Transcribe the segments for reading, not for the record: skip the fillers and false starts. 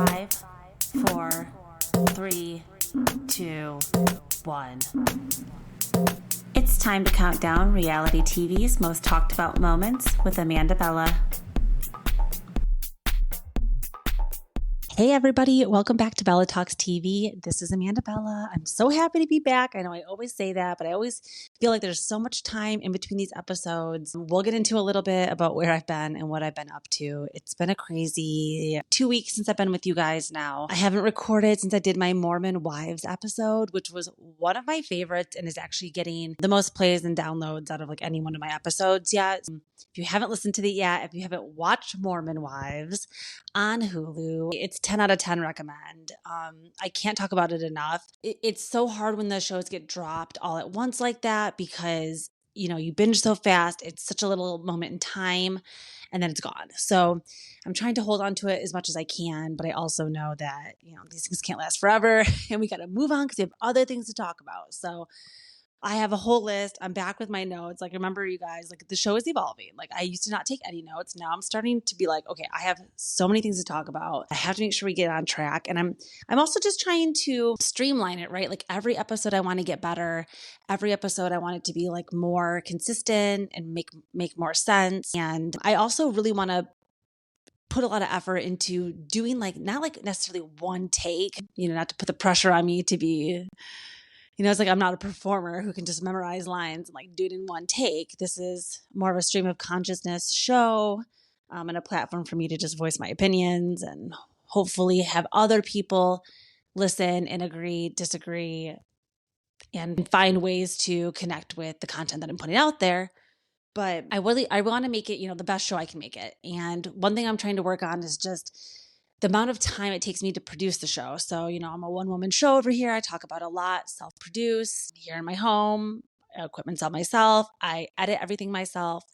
5, 4, 3, 2, 1. It's time to count down reality TV's most talked about moments with Amanda Bella. Hey everybody, welcome back to Bella Talks TV. This is Amanda Bella. I'm so happy to be back. I know I always say that, but I always feel like there's so much time in between these episodes. We'll get into a little bit about where I've been and what I've been up to. It's been a crazy 2 weeks since I've been with you guys now. I haven't recorded since I did my Mormon Wives episode, which was one of my favorites and is actually getting the most plays and downloads out of like any one of my episodes yet. If you haven't listened to it yet, if you haven't watched Mormon Wives on Hulu, it's 10 out of 10 recommend. I can't talk about it enough. It's so hard when the shows get dropped all at once like that because, you know, you binge so fast. It's such a little moment in time and then it's gone. So I'm trying to hold on to it as much as I can, but I also know that, you know, these things can't last forever and we got to move on because we have other things to talk about. So I have a whole list. I'm back with my notes. Like, remember you guys, like the show is evolving. Like I used to not take any notes. Now I'm starting to be like, okay, I have so many things to talk about. I have to make sure we get on track. And I'm also just trying to streamline it, right? Like every episode I want to get better. Every episode I want it to be like more consistent and make more sense. And I also really want to put a lot of effort into doing like, not like necessarily one take, you know, not to put the pressure on me to be, you know, it's like I'm not a performer who can just memorize lines and like do it in one take. This is more of a stream of consciousness show and a platform for me to just voice my opinions and hopefully have other people listen and agree, disagree, and find ways to connect with the content that I'm putting out there. But I want to make it, you know, the best show I can make it. And one thing I'm trying to work on is just the amount of time it takes me to produce the show. So, you know, I'm a one-woman show over here. I talk about a lot, self-produce here in my home, equipment's all myself. I edit everything myself.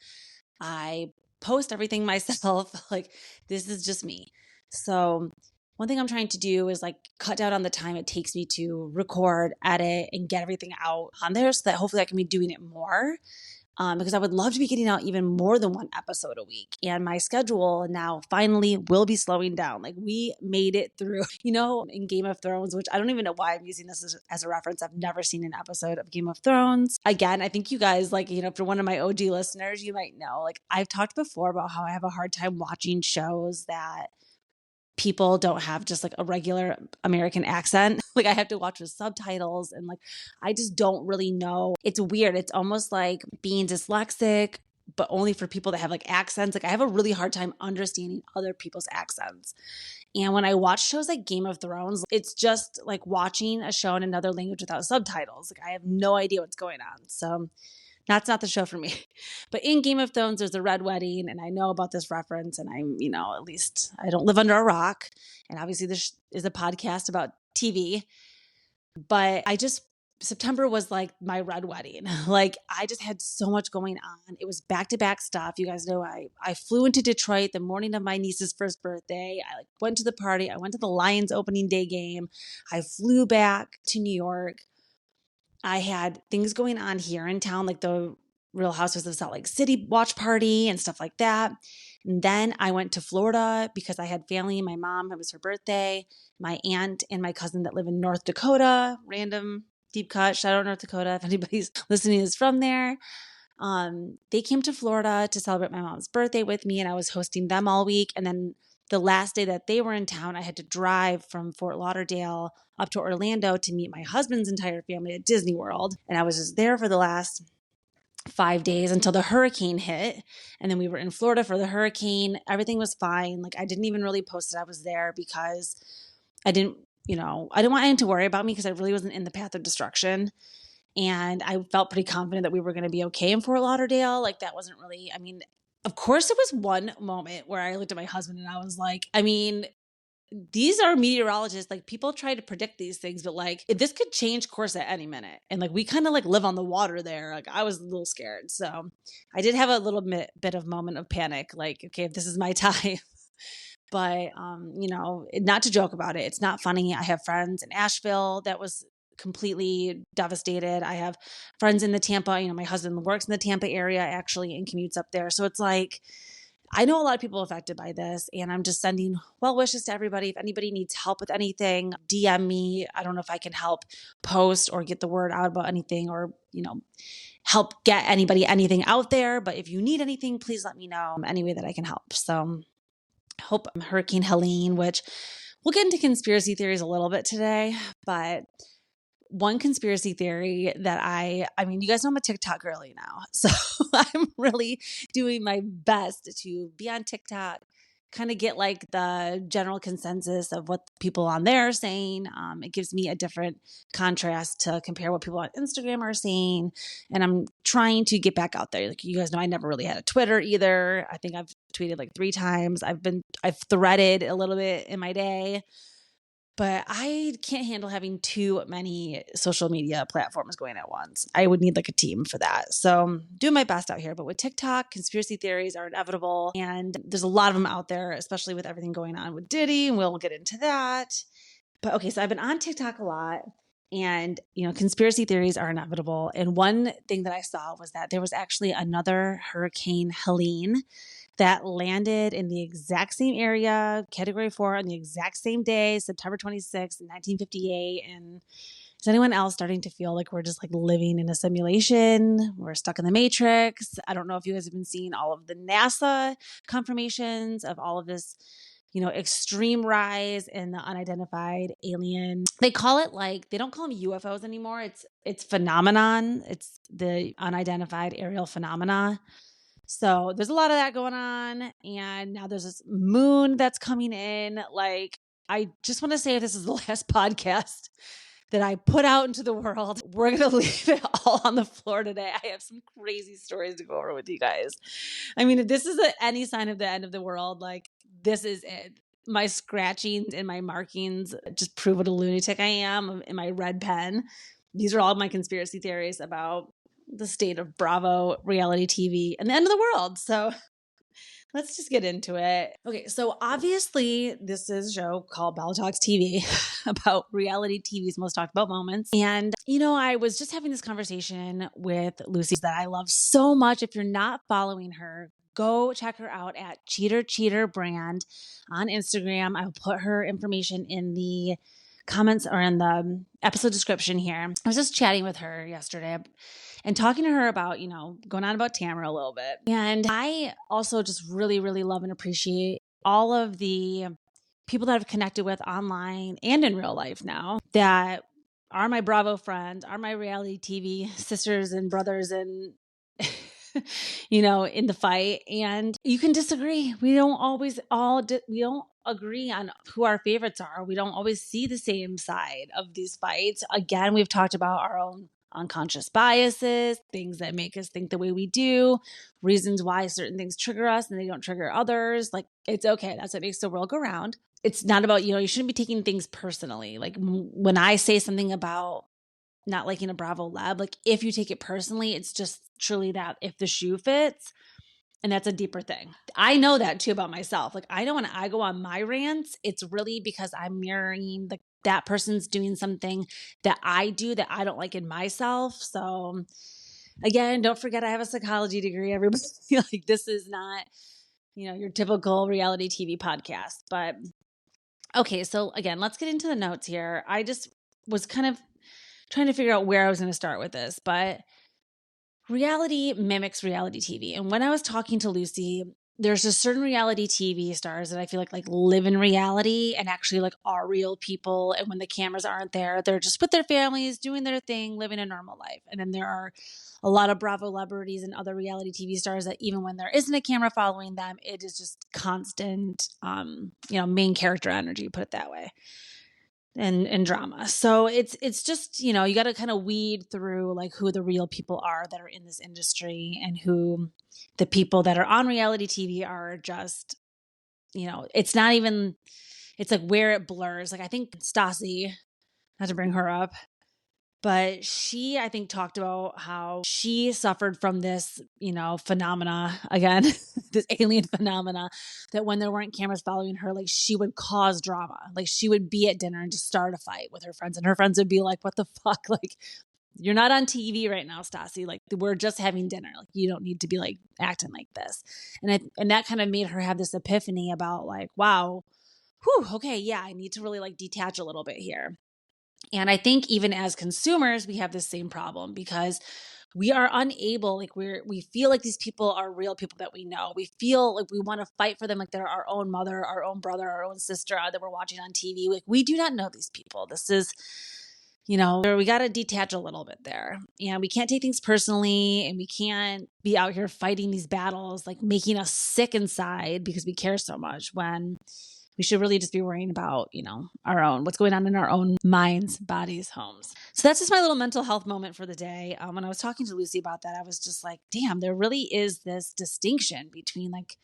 I post everything myself. Like, this is just me. So one thing I'm trying to do is like cut down on the time it takes me to record, edit, and get everything out on there so that hopefully I can be doing it more. Because I would love to be getting out even more than one episode a week. And my schedule now finally will be slowing down. Like we made it through, you know, in Game of Thrones, which I don't even know why I'm using this as a reference. I've never seen an episode of Game of Thrones. Again, I think you guys like, you know, for one of my OG listeners, you might know, like I've talked before about how I have a hard time watching shows that people don't have just like a regular American accent. Like I have to watch with subtitles and like, I just don't really know. It's weird. It's almost like being dyslexic, but only for people that have like accents. Like I have a really hard time understanding other people's accents. And when I watch shows like Game of Thrones, it's just like watching a show in another language without subtitles. Like I have no idea what's going on. So that's not the show for me. But in Game of Thrones, there's a red wedding, and I know about this reference, and I'm, you know, at least I don't live under a rock. And obviously this is a podcast about TV. But September was like my red wedding. Like I just had so much going on. It was back-to-back stuff. You guys know I flew into Detroit the morning of my niece's first birthday. I like went to the party. I went to the Lions opening day game. I flew back to New York. I had things going on here in town, like the Real Housewives of Salt Lake City watch party and stuff like that. And then I went to Florida because I had family. My mom, it was her birthday. My aunt and my cousin that live in North Dakota, random deep cut, shout out North Dakota. If anybody's listening is from there. They came to Florida to celebrate my mom's birthday with me, and I was hosting them all week. And then the last day that they were in town, I had to drive from Fort Lauderdale up to Orlando to meet my husband's entire family at Disney World. And I was just there for the last 5 days until the hurricane hit. And then we were in Florida for the hurricane. Everything was fine. Like I didn't even really post that I was there because I didn't want anyone to worry about me because I really wasn't in the path of destruction. And I felt pretty confident that we were going to be okay in Fort Lauderdale. Like that wasn't really, I mean, of course, there was one moment where I looked at my husband and I was like, I mean, these are meteorologists. Like people try to predict these things, but like this could change course at any minute. And like we kind of like live on the water there. Like I was a little scared. So I did have a little bit of moment of panic. Like, okay, if this is my time. But, you know, not to joke about it. It's not funny. I have friends in Asheville that was completely devastated. I have friends in the Tampa, you know, my husband works in the Tampa area actually and commutes up there. So it's like, I know a lot of people affected by this, and I'm just sending well wishes to everybody. If anybody needs help with anything, DM me. I don't know if I can help post or get the word out about anything, or, help get anybody anything out there. But if you need anything, please let me know any way that I can help. So I hope Hurricane Helene, which we'll get into conspiracy theories a little bit today, but one conspiracy theory that I mean, you guys know I'm a TikTok girly now. So I'm really doing my best to be on TikTok, kind of get like the general consensus of what people on there are saying. It gives me a different contrast to compare what people on Instagram are saying. And I'm trying to get back out there. Like, you guys know, I never really had a Twitter either. I think I've tweeted like 3 times. I've threaded a little bit in my day. But I can't handle having too many social media platforms going at once. I would need like a team for that. So I'm doing my best out here. But with TikTok, conspiracy theories are inevitable. And there's a lot of them out there, especially with everything going on with Diddy. And we'll get into that. But okay, so I've been on TikTok a lot. And, conspiracy theories are inevitable. And one thing that I saw was that there was actually another Hurricane Helene that landed in the exact same area, Category 4, on the exact same day, September 26th, 1958. And is anyone else starting to feel like we're just like living in a simulation? We're stuck in the Matrix. I don't know if you guys have been seeing all of the NASA confirmations of all of this, extreme rise in the unidentified alien. They call it they don't call them UFOs anymore. It's phenomenon. It's the unidentified aerial phenomena. So there's a lot of that going on. And now there's this moon that's coming in. I just want to say, if this is the last podcast that I put out into the world, we're going to leave it all on the floor today. I have some crazy stories to go over with you guys. I mean, if this is any sign of the end of the world, this is it. My scratchings and my markings just prove what a lunatic I am in my red pen. These are all my conspiracy theories about the state of Bravo reality TV and the end of the world. So let's just get into it. Okay, so obviously this is a show called Bella Talks TV about reality TV's most talked about moments. And, I was just having this conversation with Lucy that I love so much. If you're not following her, go check her out at Cheater Brand on Instagram. I'll put her information in the comments or in the episode description here. I was just chatting with her yesterday and talking to her about, going on about Tamara a little bit. And I also just really, really love and appreciate all of the people that I've connected with online and in real life now that are my Bravo friends, are my reality TV sisters and brothers and in the fight. And you can disagree. We don't always we don't agree on who our favorites are. We don't always see the same side of these fights. Again, we've talked about our own unconscious biases, things that make us think the way we do, reasons why certain things trigger us and they don't trigger others. It's okay. That's what makes the world go round. It's not about, you shouldn't be taking things personally. When I say something about not liking a Bravo lab, if you take it personally, it's just truly that if the shoe fits, and that's a deeper thing. I know that too about myself. I know when I go on my rants, it's really because I'm mirroring that person's doing something that I do that I don't like in myself. So again, don't forget I have a psychology degree, everybody. This is not, your typical reality TV podcast. But okay, so again, let's get into the notes here. I just was kind of trying to figure out where I was going to start with this, but reality mimics reality TV. And when I was talking to Lucy, there's just certain reality TV stars that I feel like live in reality and actually are real people. And when the cameras aren't there, they're just with their families, doing their thing, living a normal life. And then there are a lot of Bravo celebrities and other reality TV stars that even when there isn't a camera following them, it is just constant, main character energy, put it that way. And drama. So it's just, you got to kind of weed through who the real people are that are in this industry and who the people that are on reality TV are just, it's not even, it's where it blurs. I think Stassi, not to bring her up, but she, I think, talked about how she suffered from this, phenomena, again, this alien phenomena, that when there weren't cameras following her, she would cause drama. She would be at dinner and just start a fight with her friends. And her friends would be like, what the fuck? you're not on TV right now, Stassi. Like, we're just having dinner. Like, you don't need to be like acting like this. And that kind of made her have this epiphany about like, wow, okay, yeah, I need to really like detach a little bit here. And I think even as consumers, we have this same problem because we are unable, like we feel like these people are real people that we know. We feel like we want to fight for them like they're our own mother, our own brother, our own sister that we're watching on TV. Like, we do not know these people. This is, we got to detach a little bit there. And we can't take things personally, and we can't be out here fighting these battles, like making us sick inside because we care so much, when we should really just be worrying about, our own, what's going on in our own minds, bodies, homes. So that's just my little mental health moment for the day. When I was talking to Lucy about that, I was just like, damn, there really is this distinction between like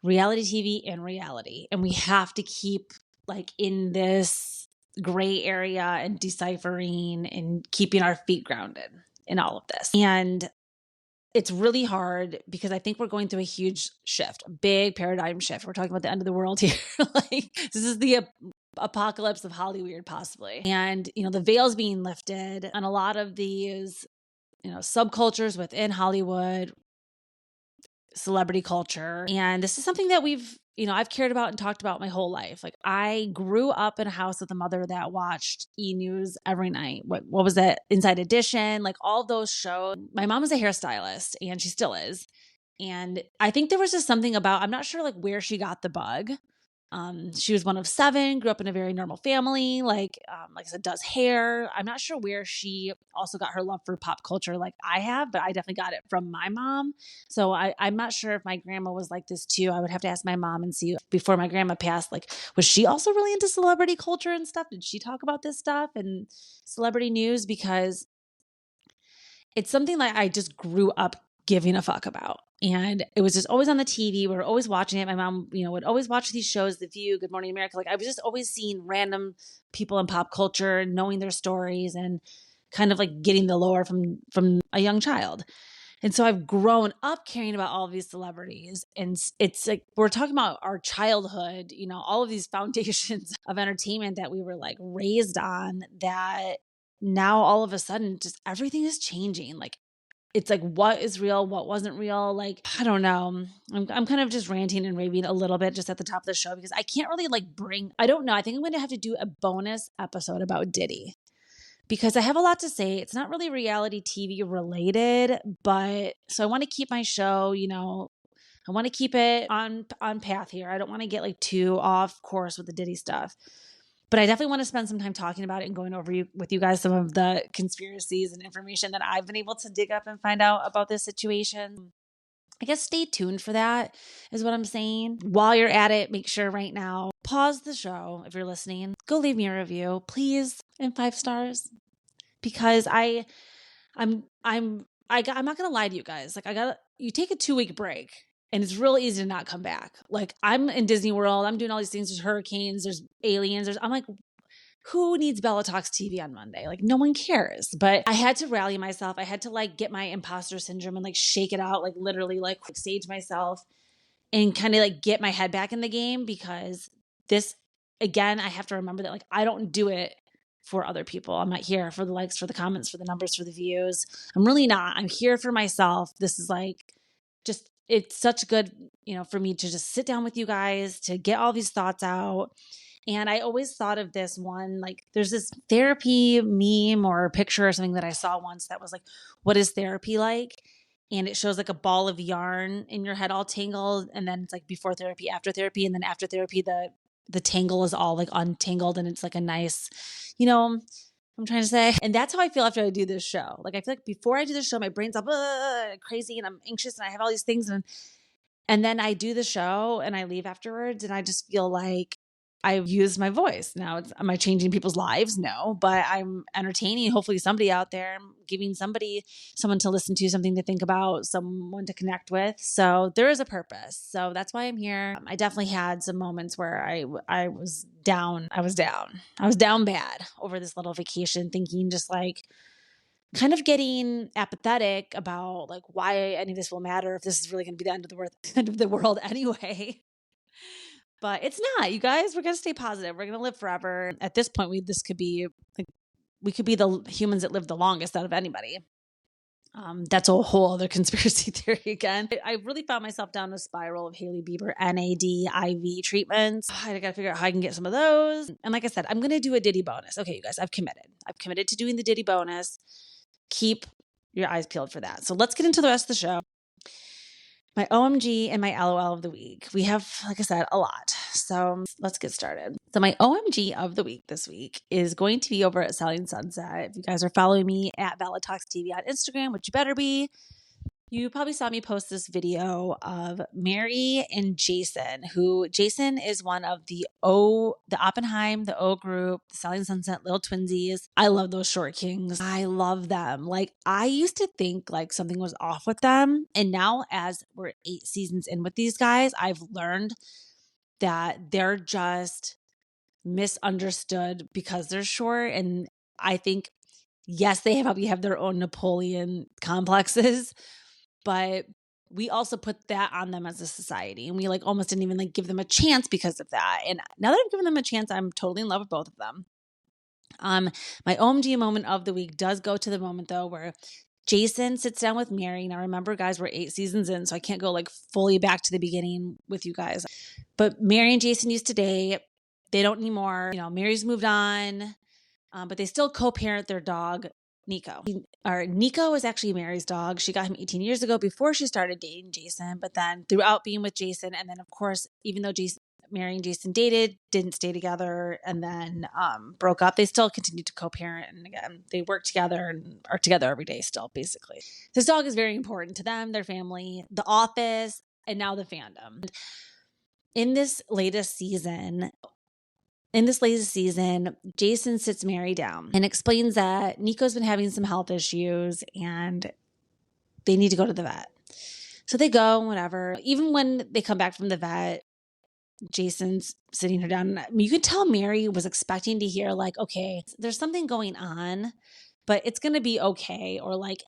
reality TV and reality. And we have to keep like in this gray area and deciphering and keeping our feet grounded in all of this. And it's really hard because I think we're going through a huge shift, a big paradigm shift. We're talking about the end of the world here. Like, this is the apocalypse of Hollywood, possibly. And, the veil's being lifted on a lot of these, subcultures within Hollywood, celebrity culture. And this is something that I've cared about and talked about my whole life. Like, I grew up in a house with a mother that watched E! News every night. What was that? Inside Edition, like all those shows. My mom was a hairstylist, and she still is. And I think there was just something about, I'm not sure like where she got the bug. She was one of 7, grew up in a very normal family, like I said, does hair. I'm not sure where she also got her love for pop culture like I have, but I definitely got it from my mom. So I'm not sure if my grandma was like this too. I would have to ask my mom and see, before my grandma passed, like, was she also really into celebrity culture and stuff? Did she talk about this stuff and celebrity news? Because it's something that I just grew up giving a fuck about. And it was just always on the TV. We were always watching it. My mom, would always watch these shows, The View, Good Morning America. Like, I was just always seeing random people in pop culture and knowing their stories and kind of like getting the lore from a young child. And so I've grown up caring about all of these celebrities. And it's like, we're talking about our childhood, all of these foundations of entertainment that we were like raised on, that now all of a sudden just everything is changing. Like, it's like, what is real? What wasn't real? Like, I don't know. I'm kind of just ranting and raving a little bit just at the top of the show because I can't really like I don't know. I think I'm going to have to do a bonus episode about Diddy because I have a lot to say. It's not really reality TV related, but so I want to keep my show, I want to keep it on path here. I don't want to get like too off course with the Diddy stuff. But I definitely want to spend some time talking about it and going over with you guys some of the conspiracies and information that I've been able to dig up and find out about this situation. I guess stay tuned for that is what I'm saying. While you're at it, make sure right now, pause the show if you're listening. Go leave me a review, please, and 5 stars. Because I'm not gonna lie to you guys. Like, you take a 2-week break. And it's real easy to not come back. Like, I'm in Disney World. I'm doing all these things. There's hurricanes. There's aliens. I'm like, who needs Bella Talks TV on Monday? Like, no one cares. But I had to rally myself. I had to like get my imposter syndrome and like shake it out. Like, literally like stage myself and kind of like get my head back in the game, because this, again, I have to remember that like I don't do it for other people. I'm not here for the likes, for the comments, for the numbers, for the views. I'm really not. I'm here for myself. This is like just, it's such good, for me to just sit down with you guys to get all these thoughts out. And I always thought of this one, like there's this therapy meme or picture or something that I saw once that was like, what is therapy like? And it shows like a ball of yarn in your head all tangled. And then it's like before therapy, after therapy. And then after therapy, the tangle is all like untangled. And it's like a nice, I'm trying to say. And that's how I feel after I do this show. Like, I feel like before I do this show, my brain's up crazy and I'm anxious and I have all these things. And then I do the show and I leave afterwards and I just feel like I've used my voice. Now, am I changing people's lives? No, but I'm entertaining hopefully somebody out there. I'm giving someone to listen to, something to think about, someone to connect with. So there is a purpose. So that's why I'm here. I definitely had some moments where I was down. I was down bad over this little vacation, thinking just like kind of getting apathetic about like why any of this will matter if this is really going to be the end of the world anyway. But it's not, you guys. We're going to stay positive. We're going to live forever. At this point, this could be like we could be the humans that live the longest out of anybody. That's a whole other conspiracy theory again. I really found myself down a spiral of Hailey Bieber NAD IV treatments. I got to figure out how I can get some of those. And like I said, I'm going to do a Diddy bonus. Okay, you guys, I've committed. I've committed to doing the Diddy bonus. Keep your eyes peeled for that. So let's get into the rest of the show. My OMG and my LOL of the week. We have, like I said, a lot. So let's get started. So my OMG of the week this week is going to be over at Selling Sunset. If you guys are following me at BACHELORETTE TV on Instagram, which you better be, you probably saw me post this video of Mary and Jason, who Jason is one of the Oppenheim, the O group, the Selling Sunset little twinsies. I love those short kings. I love them. Like, I used to think like something was off with them. And now as we're 8 seasons in with these guys, I've learned that they're just misunderstood because they're short. And I think, yes, they probably have their own Napoleon complexes, but we also put that on them as a society, and we like almost didn't even like give them a chance because of that. And now that I've given them a chance, I'm totally in love with both of them. My OMG moment of the week does go to the moment though where Jason sits down with Mary. Now remember, guys, we're 8 seasons in, so I can't go like fully back to the beginning with you guys. But Mary and Jason used to date. They don't anymore. You know, Mary's moved on, but they still co-parent their dog, Nico. Nico is actually Mary's dog. She got him 18 years ago before she started dating Jason, but then throughout being with Jason, and then of course, even though Mary and Jason dated, didn't stay together, and then broke up, they still continued to co-parent. And again, they work together and are together every day still, basically. This dog is very important to them, their family, the office, and now the fandom. In this latest season, Jason sits Mary down and explains that Nico's been having some health issues and they need to go to the vet. So they go, whatever. Even when they come back from the vet, Jason's sitting her down. You could tell Mary was expecting to hear like, okay, there's something going on, but it's going to be okay. Or like,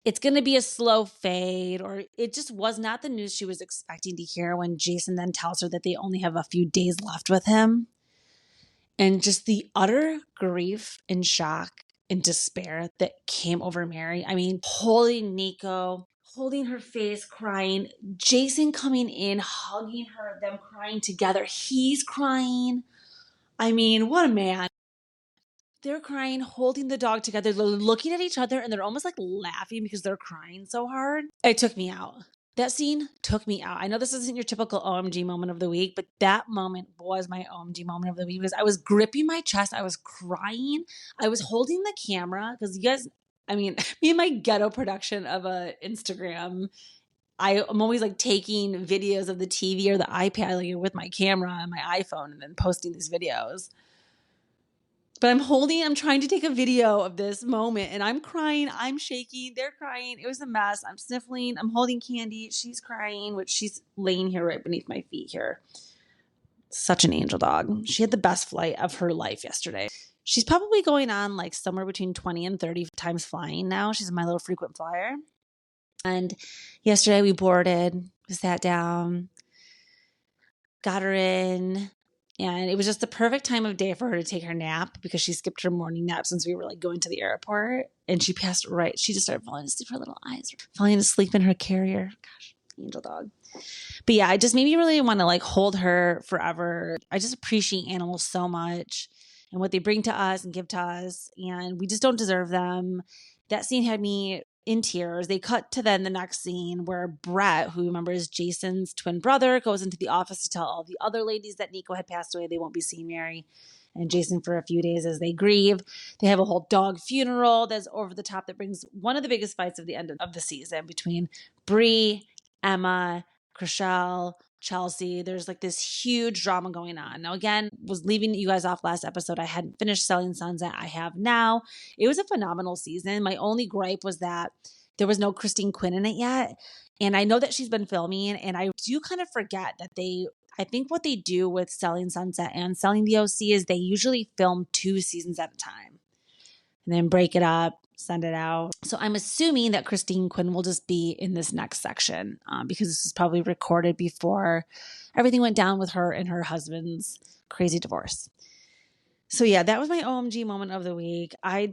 it's going to be a slow fade. Or it just was not the news she was expecting to hear when Jason then tells her that they only have a few days left with him. And just the utter grief and shock and despair that came over Mary. I mean, holding Nico, holding her face, crying, Jason coming in, hugging her, them crying together. He's crying. I mean, what a man. They're crying, holding the dog together, they're looking at each other, and they're almost like laughing because they're crying so hard. It took me out. That scene took me out. I know this isn't your typical OMG moment of the week, but that moment was my OMG moment of the week because I was gripping my chest. I was crying. I was holding the camera because you guys, I mean, me and my ghetto production of a Instagram, I'm always like taking videos of the TV or the iPad like, with my camera and my iPhone and then posting these videos. But I'm trying to take a video of this moment and I'm crying, I'm shaking, they're crying. It was a mess. I'm sniffling, I'm holding Candy. She's crying, which she's laying here right beneath my feet here. Such an angel dog. She had the best flight of her life yesterday. She's probably going on like somewhere between 20 and 30 times flying now. She's my little frequent flyer. And yesterday we boarded, we sat down, got her in. And it was just the perfect time of day for her to take her nap because she skipped her morning nap since we were like going to the airport. And she passed right. She just started falling asleep. Her little eyes were falling asleep in her carrier. Gosh, angel dog. But yeah, it just made me really want to like hold her forever. I just appreciate animals so much and what they bring to us and give to us. And we just don't deserve them. That scene had me in tears. They cut to then the next scene where Brett, who remember is Jason's twin brother, goes into the office to tell all the other ladies that Nico had passed away. They won't be seeing Mary and Jason for a few days as they grieve. They have a whole dog funeral that's over the top that brings one of the biggest fights of the end of the season between Bree, Emma, Chriselle, Chelsea. There's like this huge drama going on. Now, again, was leaving you guys off last episode. I hadn't finished Selling Sunset. I have now. It was a phenomenal season. My only gripe was that there was no Christine Quinn in it yet. And I know that she's been filming, and I do kind of forget that I think what they do with Selling Sunset and Selling the OC is they usually film 2 seasons at a time and then break it up, send it out. So I'm assuming that Christine Quinn will just be in this next section because this is probably recorded before everything went down with her and her husband's crazy divorce. So yeah, that was my OMG moment of the week. I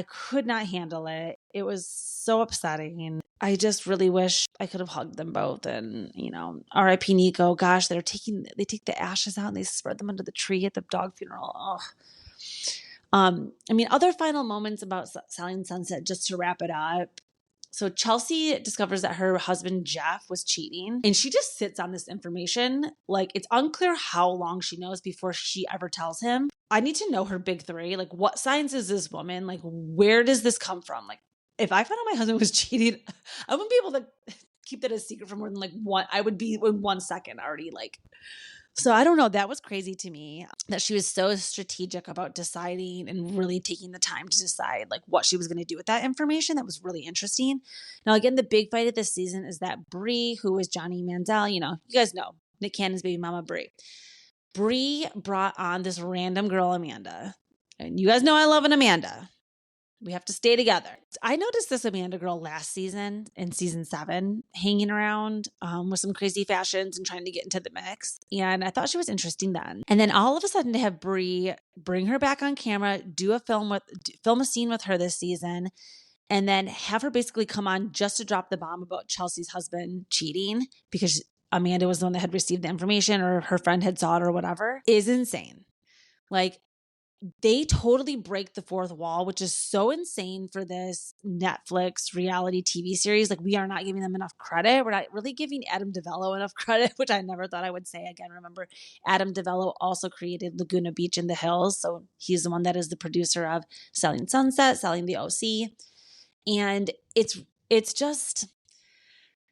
could not handle it. It was so upsetting. I just really wish I could have hugged them both. And, RIP Nico. Gosh, they take the ashes out and they spread them under the tree at the dog funeral. Oh. Other final moments about Selling Sunset, just to wrap it up. So Chelsea discovers that her husband, Jeff, was cheating, and she just sits on this information. Like, it's unclear how long she knows before she ever tells him. I need to know her big three. Like, what signs is this woman? Like, where does this come from? Like, if I found out my husband was cheating, I wouldn't be able to keep that a secret for more than like one. I would be in 1 second already like. So I don't know. That was crazy to me that she was so strategic about deciding and really taking the time to decide like what she was going to do with that information. That was really interesting. Now, again, the big fight of this season is that Bree, who is Johnny Manziel, you guys know Nick Cannon's baby mama, Bree. Bree brought on this random girl, Amanda. And you guys know I love an Amanda. We have to stay together. I noticed this Amanda girl last season in season 7 hanging around with some crazy fashions and trying to get into the mix. And I thought she was interesting then. And then all of a sudden to have Bree bring her back on camera, film a scene with her this season, and then have her basically come on just to drop the bomb about Chelsea's husband cheating because Amanda was the one that had received the information or her friend had saw it or whatever, is insane. Like, they totally break the fourth wall, which is so insane for this Netflix reality TV series. Like, we are not giving them enough credit. We're not really giving Adam DeVello enough credit, which I never thought I would say. Again, remember, Adam DeVello also created Laguna Beach in the Hills. So he's the one that is the producer of Selling Sunset, Selling the OC. And it's just...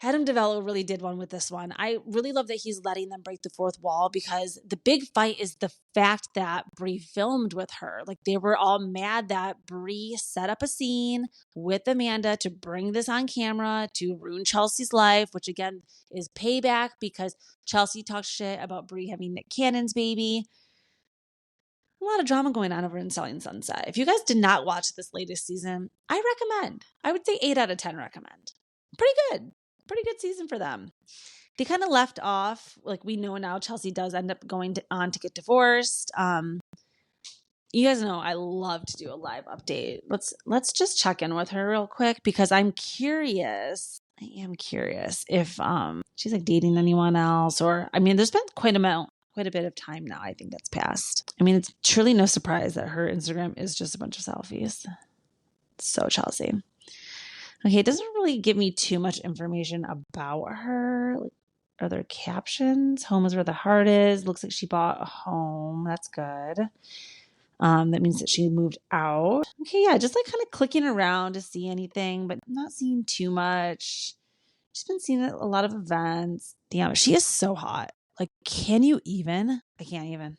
Adam DeVello really did one with this one. I really love that he's letting them break the fourth wall because the big fight is the fact that Bree filmed with her. Like, they were all mad that Bree set up a scene with Amanda to bring this on camera to ruin Chelsea's life, which again is payback because Chelsea talked shit about Bree having Nick Cannon's baby. A lot of drama going on over in Selling Sunset. If you guys did not watch this latest season, I recommend. I would say 8 out of 10 recommend. Pretty good season for them. They kind of left off, like we know now Chelsea does end up going on to get divorced. You guys know I love to do a live update. Let's just check in with her real quick because I'm curious. I am curious if she's like dating anyone else or there's been quite a bit of time now. I think that's passed. It's truly no surprise that her Instagram is just a bunch of selfies. So Chelsea. Okay, it doesn't really give me too much information about her. Are there captions? Home is where the heart is. Looks like she bought a home. That's good. That means that she moved out. Okay, yeah, just like kind of clicking around to see anything, but not seeing too much. She's been seeing a lot of events. Damn, she is so hot. Like, can you even? I can't even.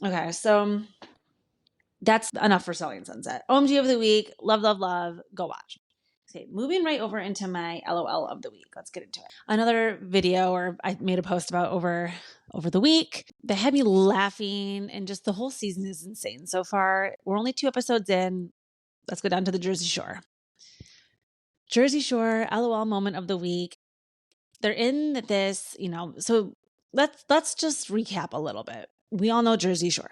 Okay, so that's enough for Selling Sunset. OMG of the week. Love, love, love. Go watch. Okay, moving right over into my LOL of the week. Let's get into it. Another video or I made a post about over the week that had me laughing, and just the whole season is insane so far. We're only 2 episodes in. Let's go down to the Jersey Shore. Jersey Shore LOL moment of the week. They're in this, so let's just recap a little bit. We all know Jersey Shore.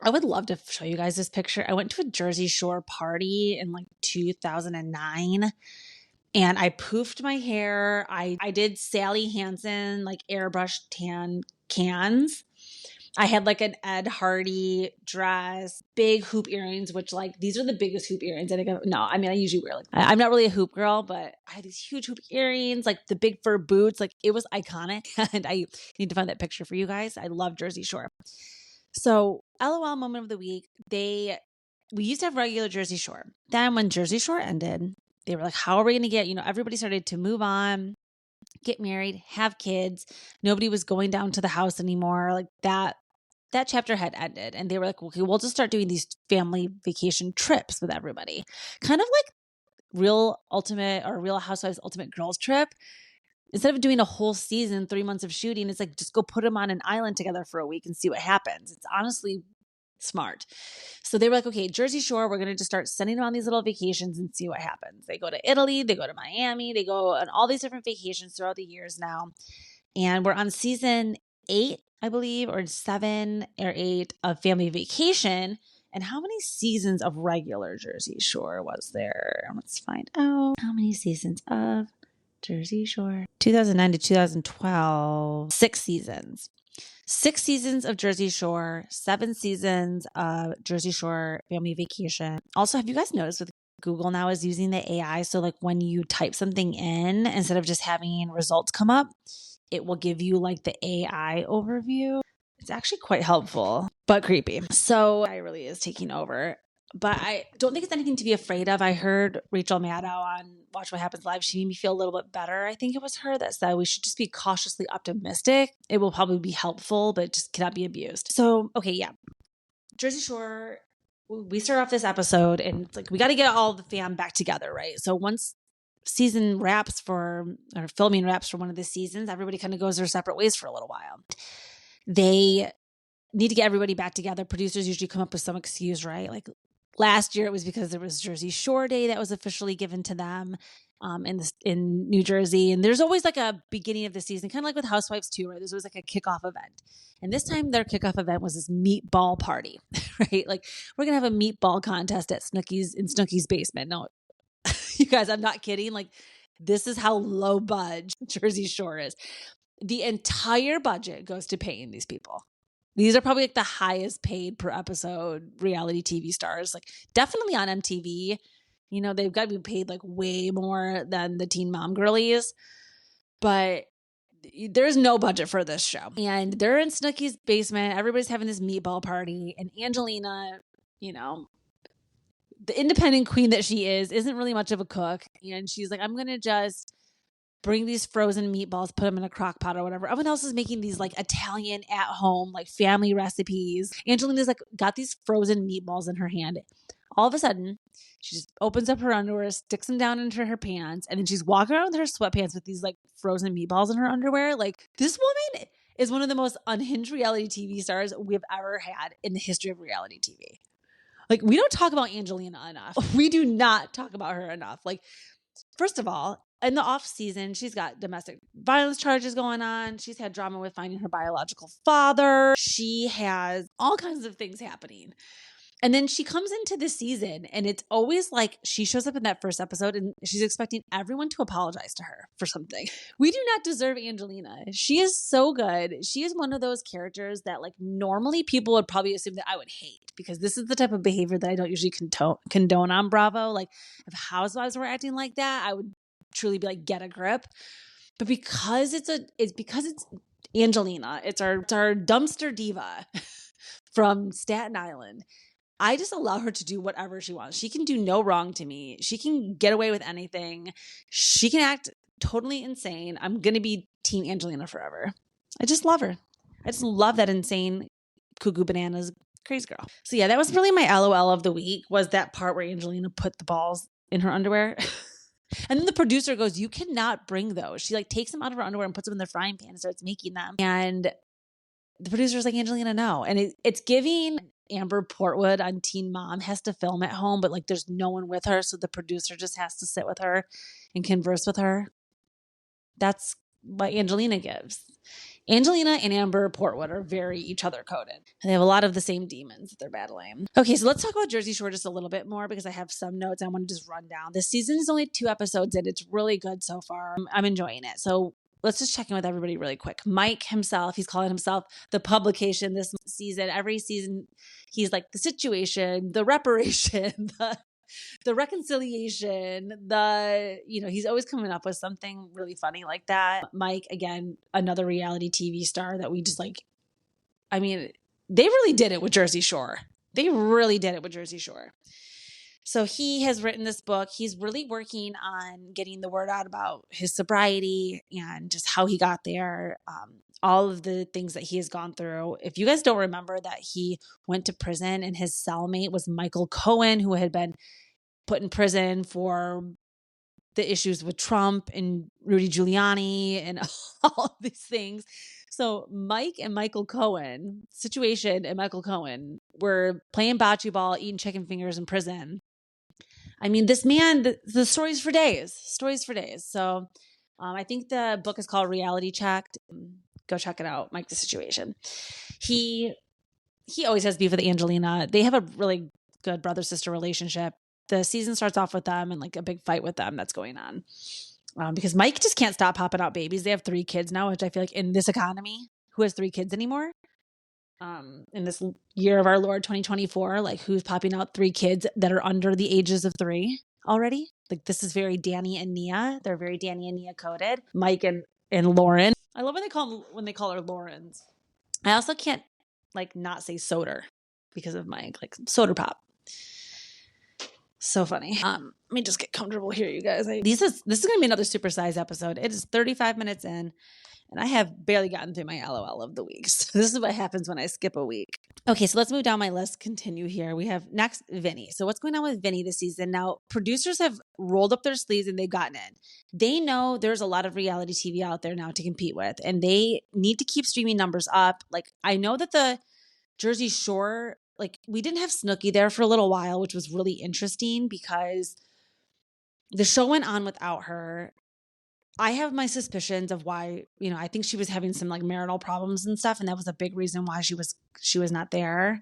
I would love to show you guys this picture. I went to a Jersey Shore party in like 2009 and I poofed my hair. I did Sally Hansen, like airbrush tan cans. I had like an Ed Hardy dress, big hoop earrings, which like these are the biggest hoop earrings. I usually wear I'm not really a hoop girl, but I had these huge hoop earrings, like the big fur boots. Like, it was iconic. And I need to find that picture for you guys. I love Jersey Shore. So LOL moment of the week, we used to have regular Jersey Shore. Then when Jersey Shore ended, they were like, how are we going to get, everybody started to move on, get married, have kids. Nobody was going down to the house anymore. Like that chapter had ended. And they were like, okay, we'll just start doing these family vacation trips with everybody. Kind of like Real Housewives Ultimate Girls Trip. Instead of doing a whole season, 3 months of shooting, it's like, just go put them on an island together for a week and see what happens. It's honestly smart. So they were like, okay, Jersey Shore, we're going to just start sending them on these little vacations and see what happens. They go to Italy, they go to Miami, they go on all these different vacations throughout the years now. And we're on season 8, I believe, or 7 or 8 of Family Vacation. And how many seasons of regular Jersey Shore was there? Let's find out. How many seasons of Jersey Shore? 2009 to 2012. 6 seasons. 6 seasons of Jersey Shore, 7 seasons of Jersey Shore Family Vacation. Also, have you guys noticed with Google now is using the AI? So like when you type something in, instead of just having results come up, it will give you like the AI overview. It's actually quite helpful, but creepy. So AI really is taking over. But I don't think it's anything to be afraid of. I heard Rachel Maddow on Watch What Happens Live. She made me feel a little bit better. I think it was her that said we should just be cautiously optimistic. It will probably be helpful, but it just cannot be abused. So, okay, yeah. Jersey Shore, we start off this episode and it's like we got to get all the fam back together, right? So once season wraps or filming wraps for one of the seasons, everybody kind of goes their separate ways for a little while. They need to get everybody back together. Producers usually come up with some excuse, right? Like last year, it was because there was Jersey Shore Day that was officially given to them in New Jersey. And there's always like a beginning of the season, kind of like with Housewives too, right? There's always like a kickoff event. And this time their kickoff event was this meatball party, right? Like we're going to have a meatball contest at Snooki's basement. No, you guys, I'm not kidding. Like this is how low budget Jersey Shore is. The entire budget goes to paying these people. These are probably like the highest paid per episode reality TV stars, like definitely on MTV. You know, they've got to be paid like way more than the Teen Mom girlies, but there's no budget for this show. And they're in Snooki's basement. Everybody's having this meatball party. And Angelina, you know, the independent queen that she is, isn't really much of a cook. And she's like, I'm going to just bring these frozen meatballs, put them in a crock pot or whatever. Everyone else is making these like Italian at home, like family recipes. Angelina's like got these frozen meatballs in her hand. All of a sudden, she just opens up her underwear, sticks them down into her pants, and then she's walking around with her sweatpants with these like frozen meatballs in her underwear. Like this woman is one of the most unhinged reality TV stars we've ever had in the history of reality TV. Like we don't talk about Angelina enough. We do not talk about her enough. Like, first of all, in the off season, she's got domestic violence charges going on. She's had drama with finding her biological father. She has all kinds of things happening. And then she comes into the season and it's always like she shows up in that first episode and she's expecting everyone to apologize to her for something. We do not deserve Angelina. She is so good. She is one of those characters that like normally people would probably assume that I would hate because this is the type of behavior that I don't usually condone on Bravo. Like if housewives were acting like that, I would truly be like, get a grip. But because it's Angelina, it's our dumpster diva from Staten Island. I just allow her to do whatever she wants. She can do no wrong to me. She can get away with anything. She can act totally insane. I'm going to be Team Angelina forever. I just love her. I just love that insane, cuckoo bananas, crazy girl. So yeah, that was really my LOL of the week, was that part where Angelina put the balls in her underwear. And then the producer goes, you cannot bring those. She like takes them out of her underwear and puts them in the frying pan and starts making them. And the producer's like, Angelina, no. And it's giving Amber Portwood on Teen Mom has to film at home, but like there's no one with her. So the producer just has to sit with her and converse with her. That's what Angelina gives. Angelina and Amber Portwood are very each other coded. They have a lot of the same demons that they're battling. Okay, so let's talk about Jersey Shore just a little bit more because I have some notes I want to just run down. This season is only 2 episodes and it's really good so far. I'm enjoying it. So let's just check in with everybody really quick. Mike himself, he's calling himself the publication this season. Every season, he's like the situation, the reparation, the reconciliation, he's always coming up with something really funny like that. Mike, again, another reality TV star that we just like, I mean, they really did it with Jersey Shore. They really did it with Jersey Shore. So he has written this book. He's really working on getting the word out about his sobriety and just how he got there, all of the things that he has gone through. If you guys don't remember that he went to prison and his cellmate was Michael Cohen, who had been put in prison for the issues with Trump and Rudy Giuliani and all of these things. So Mike and Michael Cohen, Situation and Michael Cohen were playing bocce ball, eating chicken fingers in prison. I mean, this man, the stories for days. So I think the book is called Reality Checked. go check it out. Mike the Situation. He always has beef with Angelina. They have a really good brother-sister relationship. The season starts off with them and like a big fight with them that's going on. Because Mike just can't stop popping out babies. They have 3 kids now, which I feel like in this economy, who has 3 kids anymore? In this year of our Lord 2024, like who's popping out 3 kids that are under the ages of 3 already? Like this is very Danny and Nia. They're very Danny and Nia coded. Mike and Lauren. I love when they call her Lauren's. I also can't like not say Soder because of Mike, like Soder Pop. So funny. Let me just get comfortable here, you guys. This is going to be another supersized episode. It is 35 minutes in, and I have barely gotten through my LOL of the week. So this is what happens when I skip a week. Okay, so let's move down my list. Continue here. We have next Vinny. So what's going on with Vinny this season? Now, producers have rolled up their sleeves and they've gotten in. They know there's a lot of reality TV out there now to compete with, and they need to keep streaming numbers up. Like I know that the Jersey Shore, like we didn't have Snooki there for a little while, which was really interesting because the show went on without her. I have my suspicions of why, I think she was having some like marital problems and stuff. And that was a big reason why she was not there.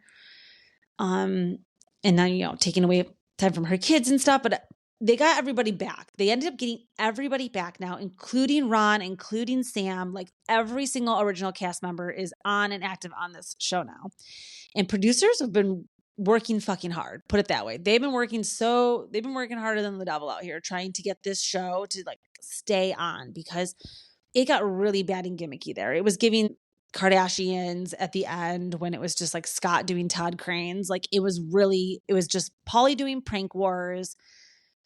And then, taking away time from her kids and stuff, but they got everybody back. They ended up getting everybody back now, including Ron, including Sam. Like every single original cast member is on and active on this show now. And producers have been working fucking hard. Put it that way. They've been working harder than the devil out here trying to get this show to like stay on because it got really bad and gimmicky there. It was giving Kardashians at the end when it was just like Scott doing Todd Cranes. Like it was just Pauly doing prank wars.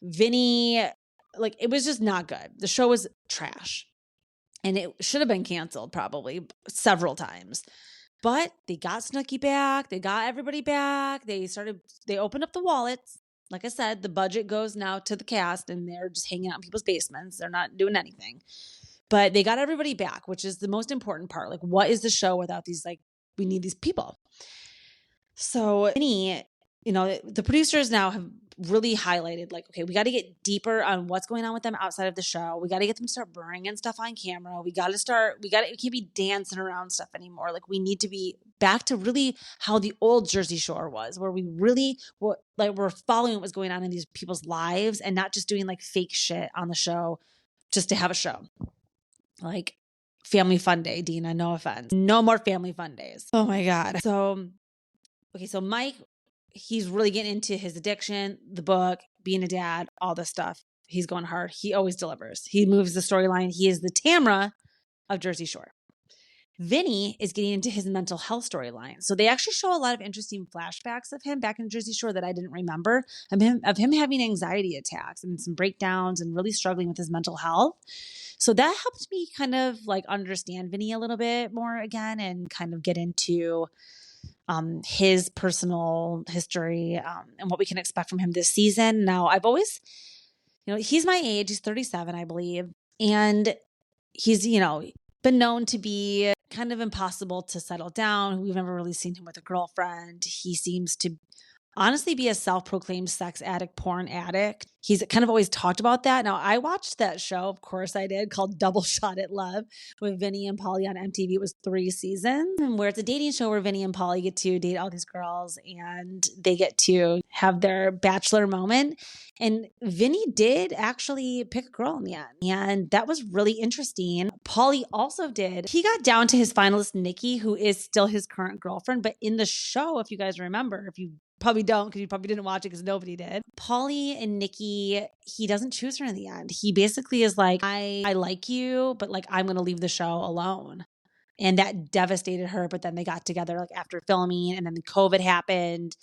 Vinny, like it was just not good. The show was trash and it should have been canceled probably several times. But they got Snooki back. They got everybody back. They opened up the wallets. Like I said, the budget goes now to the cast and they're just hanging out in people's basements. They're not doing anything. But they got everybody back, which is the most important part. Like, what is the show without these, like, we need these people. So, the producers now have really highlighted, like, okay, we got to get deeper on what's going on with them outside of the show. We got to get them to start bringing stuff on camera. We can't be dancing around stuff anymore. Like, we need to be back to really how the old Jersey Shore was, where we really we're following what was going on in these people's lives and not just doing like fake shit on the show just to have a show. Like Family Fun Day, Dina, no offense. No more Family Fun Days. Oh my God. So Mike, he's really getting into his addiction, the book, being a dad, all this stuff. He's going hard. He always delivers. He moves the storyline. He is the Tamra of Jersey Shore. Vinny is getting into his mental health storyline. So they actually show a lot of interesting flashbacks of him back in Jersey Shore that I didn't remember, of him having anxiety attacks and some breakdowns and really struggling with his mental health. So that helped me kind of like understand Vinny a little bit more again and kind of get into his personal history and what we can expect from him this season. Now, I've always, he's my age. He's 37, I believe. And he's, been known to be kind of impossible to settle down. We've never really seen him with a girlfriend. He seems to honestly be a self-proclaimed sex addict, porn addict. He's kind of always talked about that. Now, I watched that show, of course I did, called Double Shot at Love with Vinny and Pauly on MTV. It was 3 seasons, and where it's a dating show where Vinny and Pauly get to date all these girls and they get to have their bachelor moment. And Vinny did actually pick a girl in the end, and that was really interesting. Pauly also did. He got down to his finalist, Nikki, who is still his current girlfriend. But in the show, if you guys remember, if you probably don't because you probably didn't watch it because nobody did. Pauly and Nikki, he doesn't choose her in the end. He basically is like, I like you, but like I'm going to leave the show alone. And that devastated her. But then they got together like after filming and then the COVID happened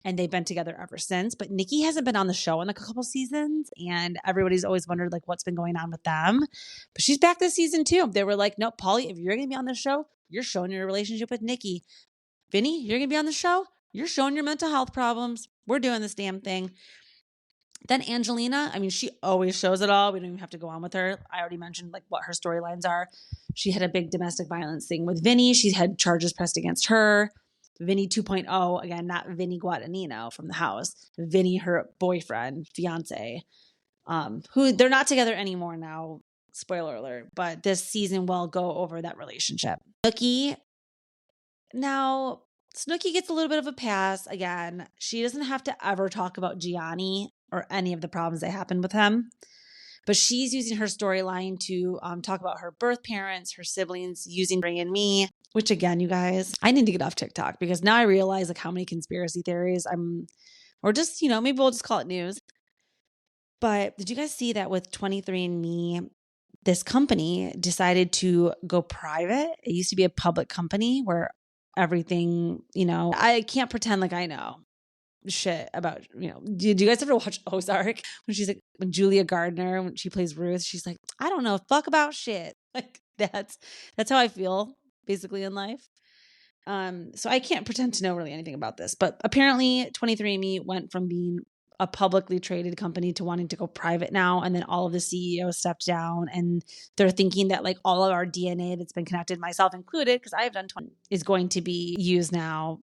and they've been together ever since. But Nikki hasn't been on the show in like a couple seasons and everybody's always wondered like what's been going on with them. But she's back this season too. They were like, no, Pauly, if you're going to be on the show, you're showing your relationship with Nikki. Vinny, you're going to be on the show? You're showing your mental health problems. We're doing this damn thing. Then Angelina, I mean, she always shows it all. We don't even have to go on with her. I already mentioned like what her storylines are. She had a big domestic violence thing with Vinny. She had charges pressed against her. Vinny 2.0, again, not Vinny Guadagnino from the house. Vinny, her boyfriend, fiance, who they're not together anymore now. spoiler alert, but this season will go over that relationship. Snooki gets a little bit of a pass. Again, she doesn't have to ever talk about Gianni or any of the problems that happened with him. But she's using her storyline to talk about her birth parents, her siblings, using Bring in Me, which again, you guys, I need to get off TikTok because now I realize like how many conspiracy theories or just, maybe we'll just call it news. But did you guys see that with 23andMe, this company decided to go private? It used to be a public company where everything, I can't pretend like I know shit about, did you guys ever watch Ozark when Julia Gardner, when she plays Ruth, she's like, I don't know fuck about shit. Like that's how I feel basically in life. So I can't pretend to know really anything about this, but apparently 23andMe went from being a publicly traded company to wanting to go private now. And then all of the CEOs stepped down and they're thinking that like all of our DNA that's been connected, myself included, because I've done 20, is going to be used now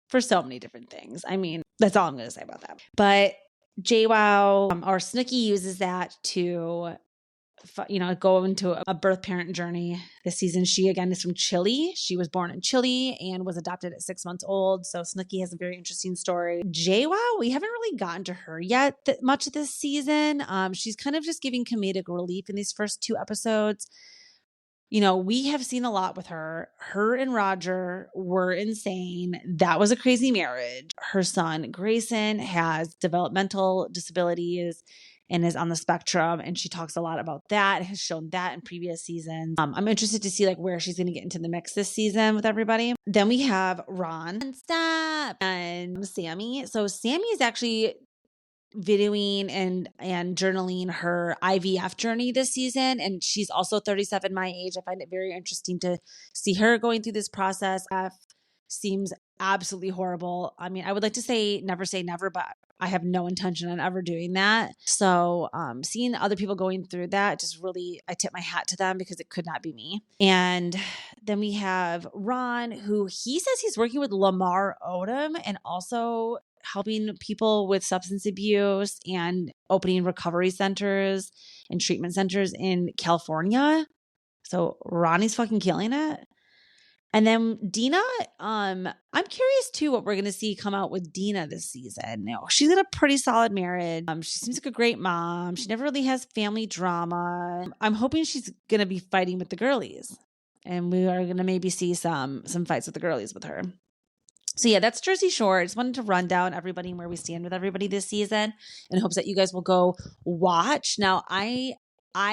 for so many different things. I mean, that's all I'm going to say about that. But JWoww or Snooki uses that to, go into a birth parent journey this season. She, again, is from Chile. She was born in Chile and was adopted at 6 months old. So Snooki has a very interesting story. JWoww, we haven't really gotten to her yet much this season. She's kind of just giving comedic relief in these first 2 episodes. We have seen a lot with her. Her and Roger were insane. That was a crazy marriage. Her son, Grayson, has developmental disabilities and is on the spectrum. And she talks a lot about that, has shown that in previous seasons. I'm interested to see like where she's going to get into the mix this season with everybody. Then we have Ron and Sammy. So Sammy is actually videoing and journaling her IVF journey this season. And she's also 37, my age. I find it very interesting to see her going through this process. Seems absolutely horrible. I mean, I would like to say never, but I have no intention on ever doing that. So seeing other people going through that, just really, I tip my hat to them because it could not be me. And then we have Ron, who he says he's working with Lamar Odom and also helping people with substance abuse and opening recovery centers and treatment centers in California. So Ronnie's fucking killing it. And then Dina, I'm curious too what we're going to see come out with Dina this season. She's got a pretty solid marriage. She seems like a great mom. She never really has family drama. I'm hoping she's going to be fighting with the girlies. And we are going to maybe see some fights with the girlies with her. So yeah, that's Jersey Shore. I just wanted to run down everybody and where we stand with everybody this season in hopes that you guys will go watch. Now, I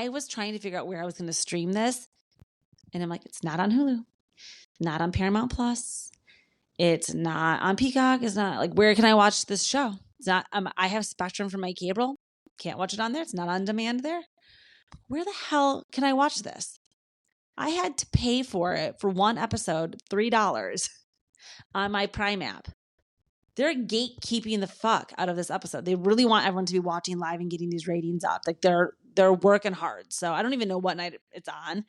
was trying to figure out where I was going to stream this. And I'm like, it's not on Hulu. Not on Paramount Plus. It's not on Peacock. It's not like, where can I watch this show? It's not, I have Spectrum for my cable. Can't watch it on there. It's not on demand there. Where the hell can I watch this? I had to pay for it for one episode, $3 on my Prime app. They're gatekeeping the fuck out of this episode. They really want everyone to be watching live and getting these ratings up. Like they're working hard. So I don't even know what night it's on.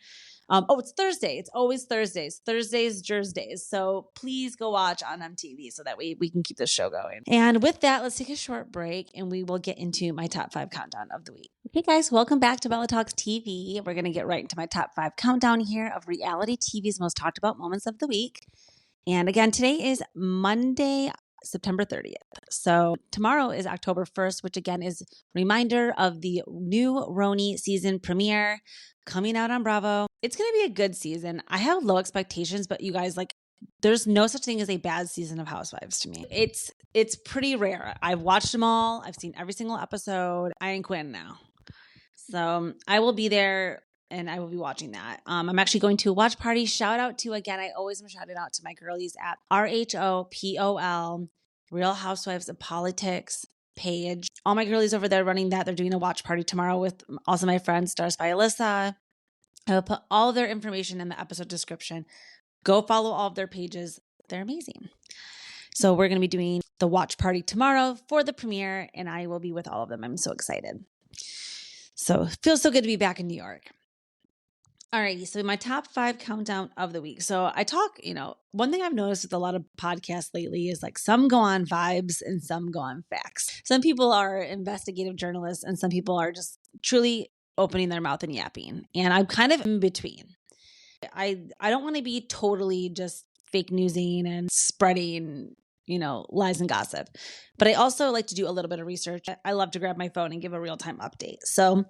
It's Thursday. It's always Thursdays. Thursdays, Jersdays. So please go watch on MTV so that we can keep this show going. And with that, let's take a short break and we will get into my top 5 countdown of the week. Okay, guys, welcome back to Bella Talks TV. We're going to get right into my top 5 countdown here of reality TV's most talked about moments of the week. And again, today is Monday, September 30th. So tomorrow is October 1st, which again is a reminder of the new RHONY season premiere coming out on Bravo. It's going to be a good season. I have low expectations, but you guys, like, there's no such thing as a bad season of Housewives to me. It's pretty rare. I've watched them all. I've seen every single episode. I ain't quitting now. So I will be there and I will be watching that. I'm actually going to a watch party. Shout out to, again, I always am shouting out to my girlies at RHOPOL, Real Housewives of Politics page. All my girlies over there running that. They're doing a watch party tomorrow with also my friend Stars by Alyssa. I will put all their information in the episode description. Go follow all of their pages. They're amazing. So we're going to be doing the watch party tomorrow for the premiere, and I will be with all of them. I'm so excited. So it feels so good to be back in New York. All right, so my top 5 countdown of the week. So I talk, one thing I've noticed with a lot of podcasts lately is like some go on vibes and some go on facts. Some people are investigative journalists and some people are just truly opening their mouth and yapping. And I'm kind of in between. I don't want to be totally just fake newsing and spreading, lies and gossip. But I also like to do a little bit of research. I love to grab my phone and give a real-time update. So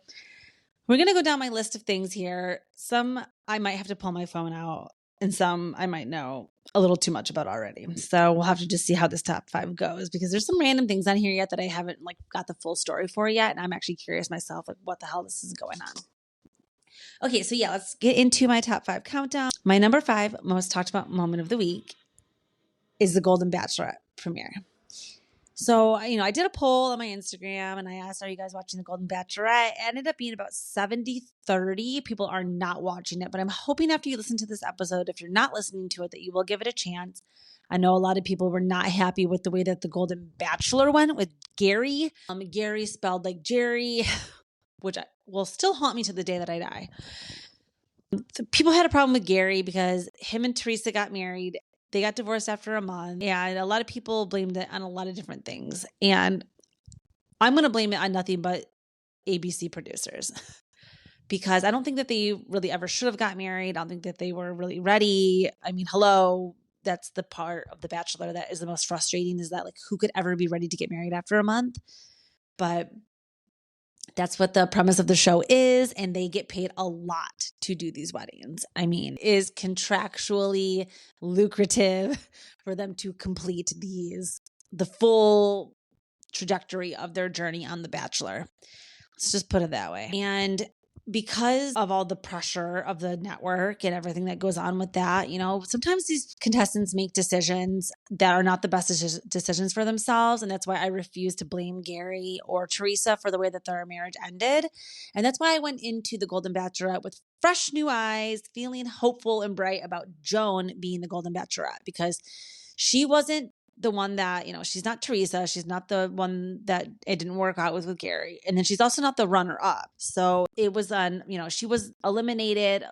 we're going to go down my list of things here. Some I might have to pull my phone out, and some I might know a little too much about already. So we'll have to just see how this top 5 goes, because there's some random things on here yet that I haven't got the full story for yet. And I'm actually curious myself, what the hell this is going on. Okay, so yeah, let's get into my top 5 countdown. My number 5 most talked about moment of the week is the Golden Bachelorette premiere. So, I did a poll on my Instagram and I asked, are you guys watching the Golden Bachelorette? It ended up being about 70-30. People are not watching it, but I'm hoping after you listen to this episode, if you're not listening to it, that you will give it a chance. I know a lot of people were not happy with the way that the Golden Bachelor went with Gary. Gary spelled like Jerry, which will still haunt me to the day that I die. People had a problem with Gary because him and Teresa got married. They got divorced after a month, and a lot of people blamed it on a lot of different things. And I'm going to blame it on nothing but ABC producers, because I don't think that they really ever should have got married. I don't think that they were really ready. I mean, hello, that's the part of The Bachelor that is the most frustrating, is that who could ever be ready to get married after a month? But that's what the premise of the show is, and they get paid a lot to do these weddings. I mean, it is contractually lucrative for them to complete the full trajectory of their journey on The Bachelor. Let's just put it that way. And because of all the pressure of the network and everything that goes on with that, sometimes these contestants make decisions that are not the best decisions for themselves. And that's why I refuse to blame Gary or Teresa for the way that their marriage ended. And that's why I went into the Golden Bachelorette with fresh new eyes, feeling hopeful and bright about Joan being the Golden Bachelorette, because she wasn't the one that, she's not Teresa. She's not the one that it didn't work out with Gary. And then she's also not the runner up. So it was she was eliminated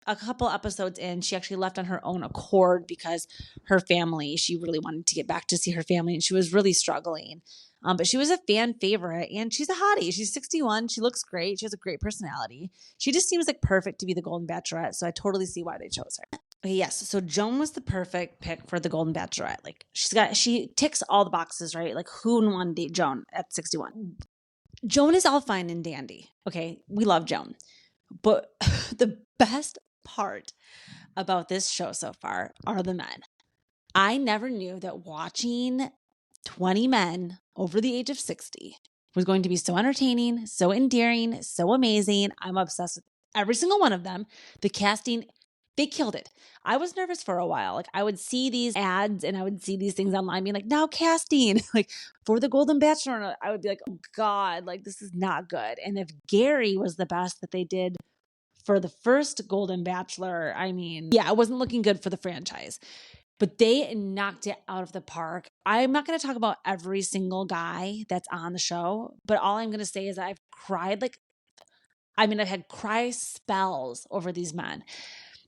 a couple episodes in. She actually left on her own accord because her family, she really wanted to get back to see her family, and she was really struggling. But she was a fan favorite, and she's a hottie. She's 61. She looks great. She has a great personality. She just seems perfect to be the Golden Bachelorette. So I totally see why they chose her. Okay, yes. So Joan was the perfect pick for the Golden Bachelorette. She ticks all the boxes, right? Who wouldn't want to date Joan at 61? Joan is all fine and dandy. Okay. We love Joan. But the best part about this show so far are the men. I never knew that watching 20 men over the age of 60 was going to be so entertaining, so endearing, so amazing. I'm obsessed with every single one of them. The casting, they killed it. I was nervous for a while. I would see these ads and I would see these things online being now casting, for the Golden Bachelor. I would be like, oh God, this is not good. And if Gary was the best that they did for the first Golden Bachelor, it wasn't looking good for the franchise. But they knocked it out of the park. I'm not going to talk about every single guy that's on the show, but all I'm going to say is I've cried. I've had cry spells over these men.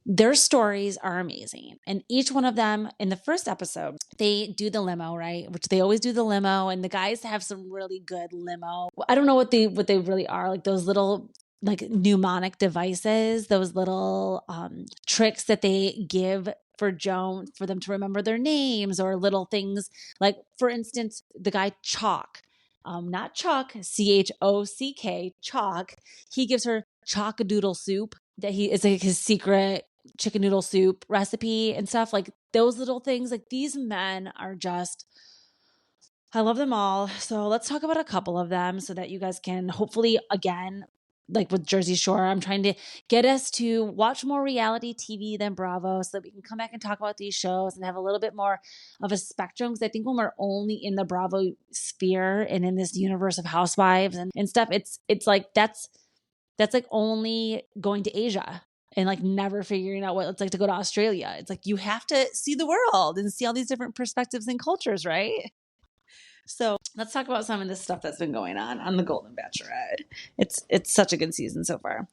Their stories are amazing. And each one of them, in the first episode, they do the limo, right? Which they always do the limo. And the guys have some really good limo. I don't know what they really are. Those little mnemonic devices, those little tricks that they give for Joan, for them to remember their names, or little things for instance, the guy Chalk, not Chuck, CHOCK, Chalk. He gives her chock-a-doodle soup that is his secret chicken noodle soup recipe and stuff. Those little things. These men are just, I love them all. So let's talk about a couple of them so that you guys can hopefully, again, with Jersey Shore, I'm trying to get us to watch more reality TV than Bravo so that we can come back and talk about these shows and have a little bit more of a spectrum. Because I think when we're only in the Bravo sphere and in this universe of housewives and stuff, it's that's only going to Asia and never figuring out what it's like to go to Australia. It's you have to see the world and see all these different perspectives and cultures, right? So let's talk about some of this stuff that's been going on the Golden Bachelorette. It's such a good season so far.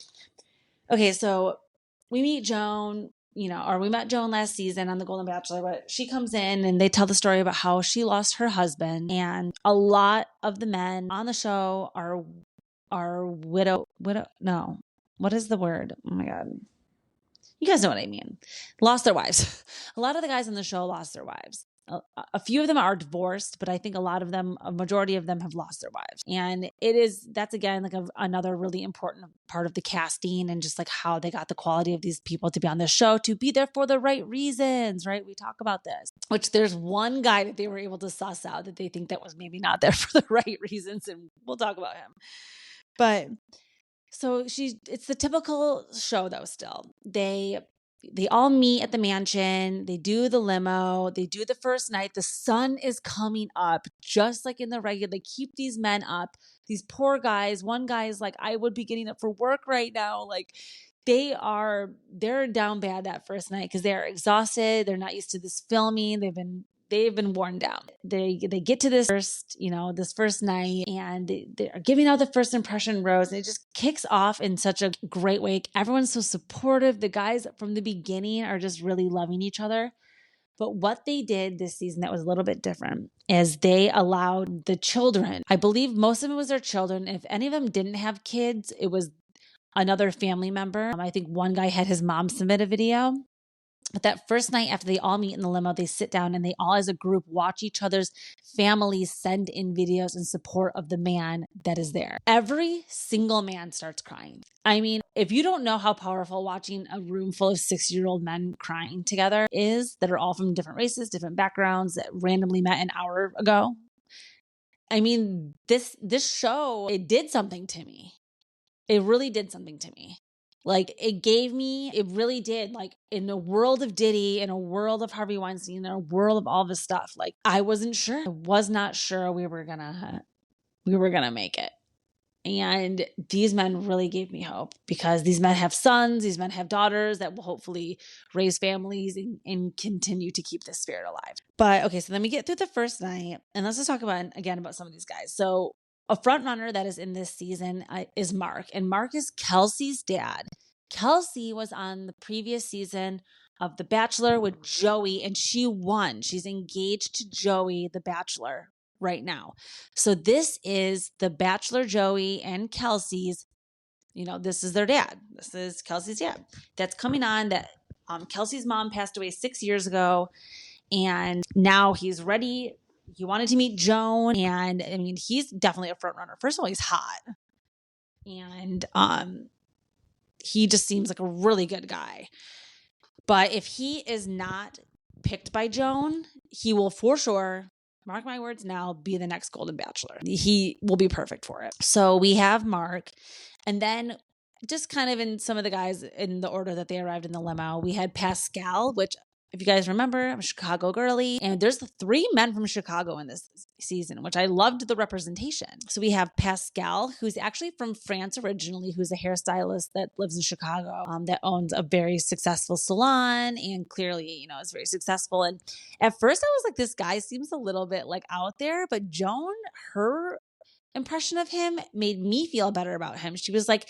Okay, so we meet Joan, we met Joan last season on the Golden Bachelor, but she comes in and they tell the story about how she lost her husband. And a lot of the men on the show are are no, what is the word? Oh my God. You guys know what I mean. Lost their wives. A lot of the guys on the show lost their wives. A few of them are divorced, but I think a majority of them have lost their wives. And that's again, like another really important part of the casting and just like how they got the quality of these people to be on the show, to be there for the right reasons, right? We talk about this, which there's one guy that they were able to suss out that they think that was maybe not there for the right reasons. And we'll talk about him. But so it's the typical show though still. They all meet at the mansion. They do the limo. They do the first night. The sun is coming up just like in the regular. They keep these men up. These poor guys. One guy is like, I would be getting up for work right now. Like they're down bad that first night because they're exhausted. They're not used to this filming. They've been worn down. They get to this first night and they're giving out the first impression rose, and it just kicks off in such a great way. Everyone's so supportive. The guys from the beginning are just really loving each other. But what they did this season that was a little bit different is they allowed the children, I believe most of it was their children. If any of them didn't have kids, it was another family member. I think one guy had his mom submit a video. But that first night after they all meet in the limo, they sit down and they all as a group watch each other's families send in videos in support of the man that is there. Every single man starts crying. I mean, if you don't know how powerful watching a room full of 60-year-old men crying together is, that are all from different races, different backgrounds, that randomly met an hour ago. I mean, this show, it did something to me. It really did something to me. Like it really did. Like in a world of Diddy, in a world of Harvey Weinstein, in a world of all this stuff, like I wasn't sure. I was not sure we were gonna make it. And these men really gave me hope, because these men have sons, these men have daughters that will hopefully raise families and continue to keep this spirit alive. But okay, so then we get through the first night, and let's just talk about some of these guys. So a front runner that is in this season is Mark, and Mark is Kelsey's dad. Kelsey was on the previous season of The Bachelor with Joey, and she won. She's engaged to Joey, the Bachelor, right now. So this is the Bachelor Joey and Kelsey's, this is their dad. This is Kelsey's dad. That's coming on. That Kelsey's mom passed away 6 years ago, and now he's ready. He wanted to meet Joan, and I mean, he's definitely a front runner. First of all, he's hot, and he just seems like a really good guy. But if he is not picked by Joan, he will for sure, mark my words now, be the next Golden Bachelor. He will be perfect for it. So we have Mark, and then just kind of in some of the guys in the order that they arrived in the limo, we had Pascal, which, if you guys remember, I'm a Chicago girly, and there's the 3 men from Chicago in this season, which I loved the representation. So we have Pascal, who's actually from France originally, who's a hairstylist that lives in Chicago, that owns a very successful salon, and clearly, is very successful. And at first I was like, this guy seems a little bit like out there, but Joan, her impression of him made me feel better about him. She was like,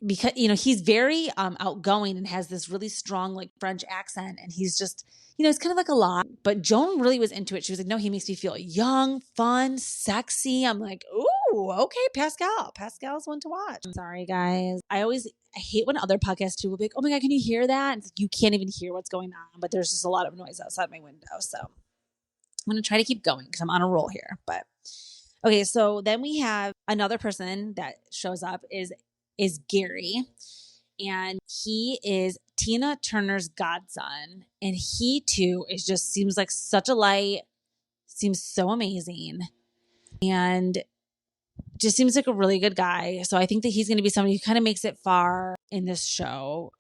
because he's very outgoing and has this really strong like French accent, and he's just it's kind of like a lot, but Joan really was into it. She was like, no, he makes me feel young, fun, sexy. I'm like, ooh, okay, Pascal's one to watch. I'm sorry guys, I hate when other podcasts too will be like, oh my God, can you hear that? And it's like, you can't even hear what's going on, but there's just a lot of noise outside my window, so I'm gonna try to keep going because I'm on a roll here. But okay, so then we have another person that shows up is Gary, and he is Tina Turner's godson, and he too seems like such a light, seems so amazing, and just seems like a really good guy. So I think that he's going to be somebody who kind of makes it far in this show.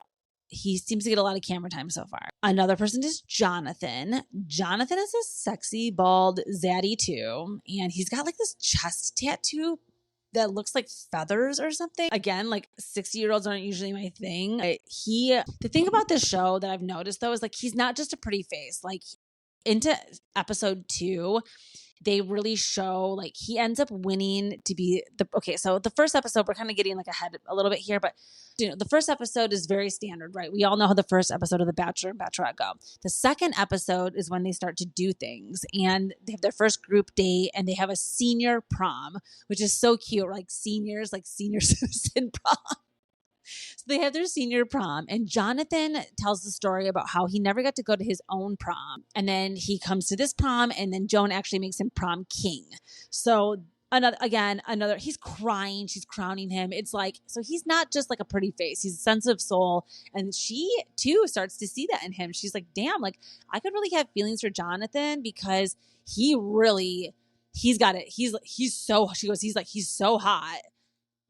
He seems to get a lot of camera time so far. Another person is Jonathan. Jonathan is a sexy, bald zaddy too, and he's got like this chest tattoo that looks like feathers or something. Again, like 60-year-olds aren't usually my thing. The thing about this show that I've noticed though is like, he's not just a pretty face. Like into episode 2, they really show like he ends up winning to be so the first episode, we're kind of getting like ahead a little bit here, but the first episode is very standard, right? We all know how the first episode of The Bachelor and Bachelorette go. The second episode is when they start to do things, and they have their first group date, and they have a senior prom, which is so cute, like senior citizen prom. So they have their senior prom, and Jonathan tells the story about how he never got to go to his own prom. And then he comes to this prom, and then Joan actually makes him prom king. So another, he's crying, she's crowning him. It's like, so he's not just like a pretty face, he's a sensitive soul. And she too starts to see that in him. She's like, damn, like I could really have feelings for Jonathan because he's got it. He's so hot,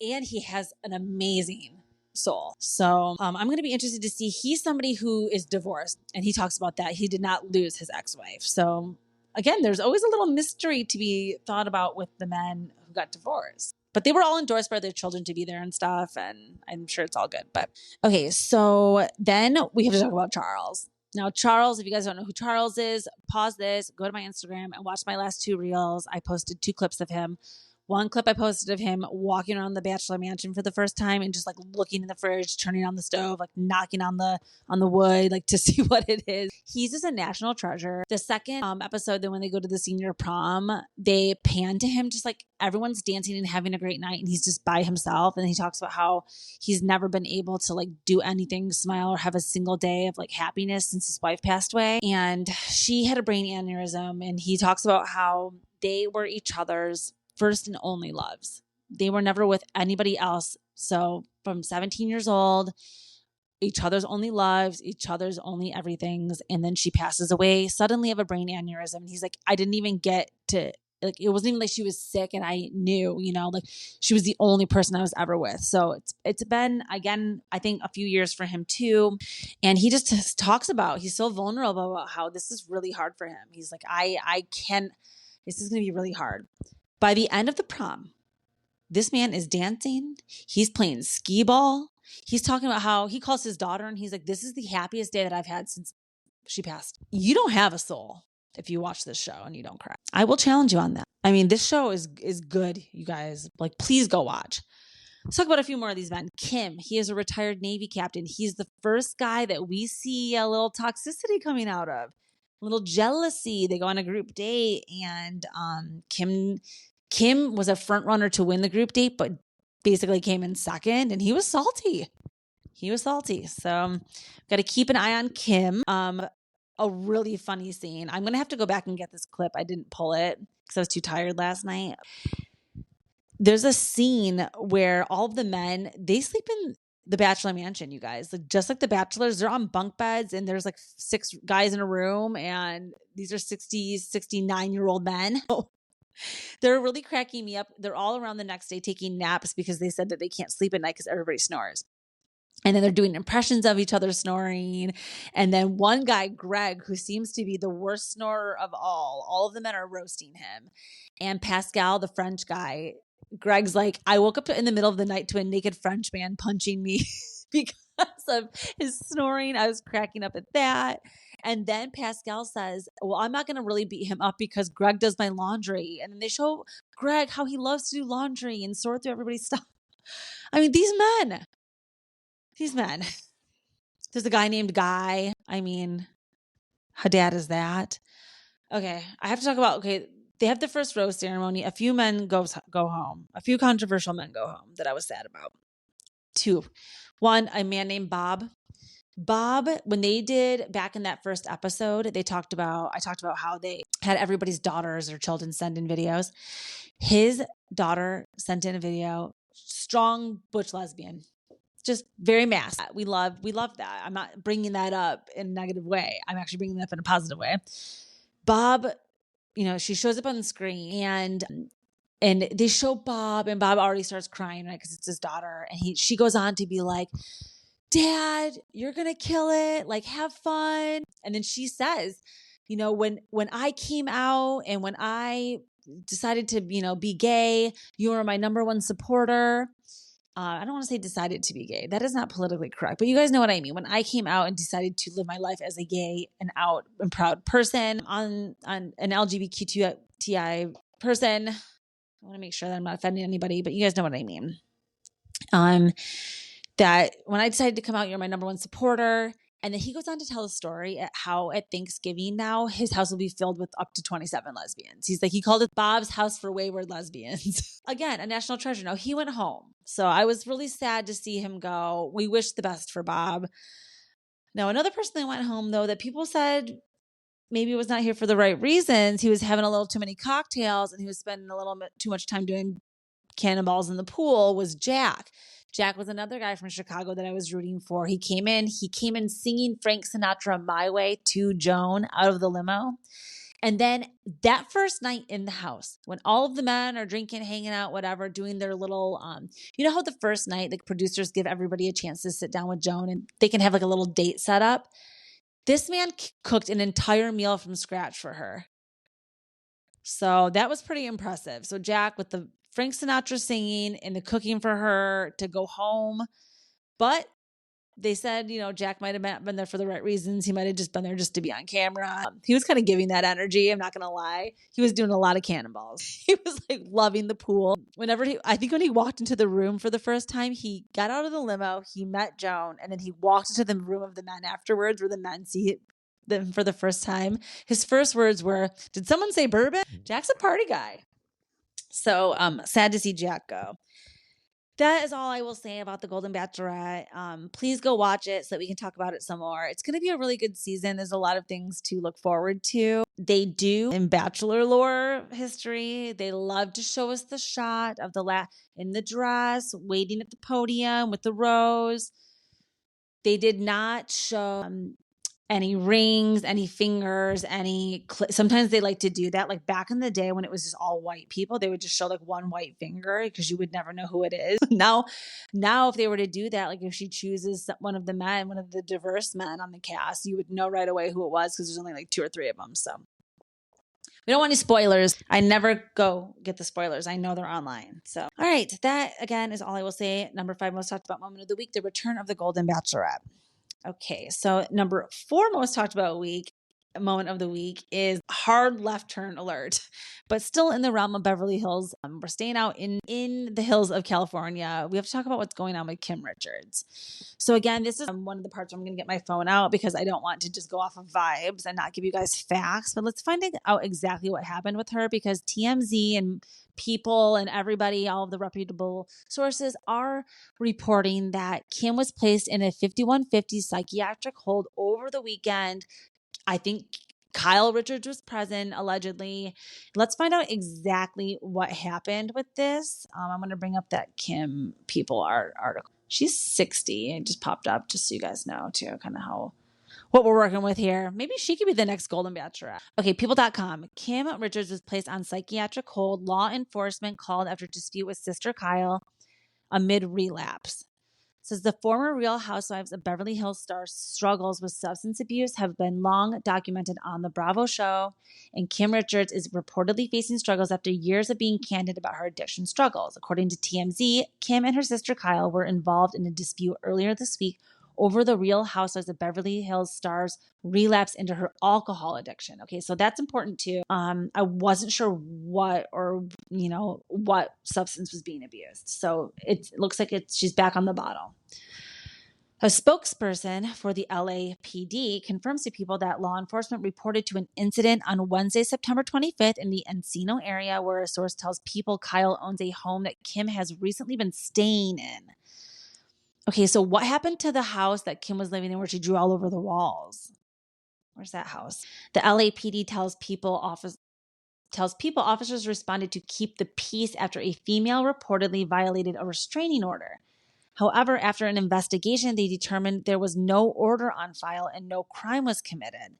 and he has an amazing soul. So I'm going to be interested to see. He's somebody who is divorced, and he talks about that. He did not lose his ex-wife. So again, there's always a little mystery to be thought about with the men who got divorced. But they were all endorsed by their children to be there and stuff, and I'm sure it's all good. But okay, so then we have to talk about Charles. Now, Charles, if you guys don't know who Charles is, pause this, go to my Instagram and watch my last 2 reels. I posted 2 clips of him. One clip I posted of him walking around the Bachelor Mansion for the first time and just like looking in the fridge, turning on the stove, like knocking on the wood, like to see what it is. He's just a national treasure. The second episode, then when they go to the senior prom, they pan to him just like everyone's dancing and having a great night, and he's just by himself. And he talks about how he's never been able to like do anything, smile, or have a single day of like happiness since his wife passed away. And she had a brain aneurysm, and he talks about how they were each other's first and only loves. They were never with anybody else. So from 17 years old, each other's only loves, each other's only everythings. And then she passes away suddenly of a brain aneurysm. And he's like, I didn't even get to, like, it wasn't even like she was sick and I knew, like she was the only person I was ever with. So it's been, again, I think a few years for him too. And he just talks about, he's so vulnerable about how this is really hard for him. He's like, this is going to be really hard. By the end of the prom, this man is dancing. He's playing skee ball. He's talking about how he calls his daughter and he's like, this is the happiest day that I've had since she passed. You don't have a soul if you watch this show and you don't cry. I will challenge you on that. I mean, this show is good, you guys. Like, please go watch. Let's talk about a few more of these men. Kim, he is a retired Navy captain. He's the first guy that we see a little toxicity coming out of. A little jealousy. They go on a group date, and Kim was a front runner to win the group date, but basically came in second, and he was salty. So got to keep an eye on Kim. A really funny scene. I'm going to have to go back and get this clip. I didn't pull it because I was too tired last night. There's a scene where all of the men, they sleep in the Bachelor Mansion, you guys. Like, just like the Bachelors, they're on bunk beds, and there's like 6 guys in a room, and these are 60, 69-year-old men. They're really cracking me up. They're all around the next day taking naps because they said that they can't sleep at night because everybody snores. And then they're doing impressions of each other snoring. And then one guy, Greg, who seems to be the worst snorer of all of the men are roasting him. And Pascal, the French guy, Greg's like, I woke up in the middle of the night to a naked French man punching me because of his snoring. I was cracking up at that. And then Pascal says, well, I'm not going to really beat him up because Greg does my laundry. And then they show Greg how he loves to do laundry and sort through everybody's stuff. I mean, these men. There's a guy named Guy. I mean, how dad is that? Okay, I have to talk about, they have the first rose ceremony. A few men go home. A few controversial men go home that I was sad about. 2. One, a man named Bob. Bob, when they did back in that first episode, I talked about how they had everybody's daughters or children send in videos. His daughter sent in a video, strong butch lesbian, just very mass. We love that. I'm not bringing that up in a negative way. I'm actually bringing that up in a positive way. Bob, she shows up on the screen and they show Bob, and Bob already starts crying, right? Because it's his daughter. And she goes on to be like, Dad, you're going to kill it. Like, have fun. And then she says, when I came out and when I decided to, be gay, you were my number one supporter. I don't want to say decided to be gay. That is not politically correct, but you guys know what I mean. When I came out and decided to live my life as a gay and out and proud person on an LGBTQI person, I want to make sure that I'm not offending anybody, but you guys know what I mean. That when I decided to come out, you're my number one supporter. And then he goes on to tell a story at how at Thanksgiving now, his house will be filled with up to 27 lesbians. He's like, he called it Bob's House for Wayward Lesbians. Again, a national treasure. Now he went home. So I was really sad to see him go. We wish the best for Bob. Now, another person that went home though, that people said maybe was not here for the right reasons. He was having a little too many cocktails and he was spending a little bit too much time doing cannonballs in the pool, was Jack. Jack was another guy from Chicago that I was rooting for. He came in singing Frank Sinatra "My Way" to Joan out of the limo. And then that first night in the house, when all of the men are drinking, hanging out, whatever, doing their little, you know how the first night the producers give everybody a chance to sit down with Joan and they can have like a little date set up? This man cooked an entire meal from scratch for her. So that was pretty impressive. So Jack with the Frank Sinatra singing and the cooking for her to go home. But they said, you know, Jack might have been there for the right reasons. He might have just been there just to be on camera. He was kind of giving that energy. I'm not going to lie. He was doing a lot of cannonballs. He was like loving the pool. I think when he walked into the room for the first time, he got out of the limo, he met Joan, and then he walked into the room of the men afterwards where the men see them for the first time. His first words were, "Did someone say bourbon?" Jack's a party guy. So sad to see Jack go. That is all I will say about the Golden Bachelorette. Please go watch it so that we can talk about it some more. It's going to be a really good season. There's a lot of things to look forward to. They do, in Bachelor lore history, they love to show us the shot of in the dress, waiting at the podium with the rose. They did not show any rings, any fingers, sometimes they like to do that. Like back in the day when it was just all white people, they would just show like one white finger because you would never know who it is. Now if they were to do that, like if she chooses one of the diverse men on the cast, you would know right away who it was because there's only like 2 or 3 of them. So we don't want any spoilers. I never go get the spoilers. I know they're online. So, all right. That again is all I will say. Number 5 most talked about moment of the week, the return of the Golden Bachelorette. Okay, so number 4 most talked about moment of the week is hard left turn alert, but still in the realm of Beverly Hills. We're staying out in the hills of California. We have to talk about what's going on with Kim Richards. So again, this is one of the parts where I'm going to get my phone out because I don't want to just go off of vibes and not give you guys facts, but let's find out exactly what happened with her because TMZ and people and everybody, all of the reputable sources are reporting that Kim was placed in a 5150 psychiatric hold over the weekend. I think Kyle Richards was present, allegedly. Let's find out exactly what happened with this. I'm going to bring up that Kim People article. She's 60. It just popped up just so you guys know too, kind of what we're working with here. Maybe she could be the next Golden Bachelorette. Okay, people.com. Kim Richards was placed on psychiatric hold. Law enforcement called after dispute with sister Kyle amid relapse. Says the former Real Housewives of Beverly Hills star's struggles with substance abuse have been long documented on the Bravo show, and Kim Richards is reportedly facing struggles after years of being candid about her addiction struggles. According to TMZ, Kim and her sister Kyle were involved in a dispute earlier this week over the Real Housewives of Beverly Hills star's relapse into her alcohol addiction. Okay, so that's important too. I wasn't sure what substance was being abused. So it looks like she's back on the bottle. A spokesperson for the LAPD confirms to people that law enforcement reported to an incident on Wednesday, September 25th in the Encino area where a source tells people Kyle owns a home that Kim has recently been staying in. Okay, so what happened to the house that Kim was living in where she drew all over the walls? Where's that house? The LAPD tells people officers responded to keep the peace after a female reportedly violated a restraining order. However, after an investigation, they determined there was no order on file and no crime was committed.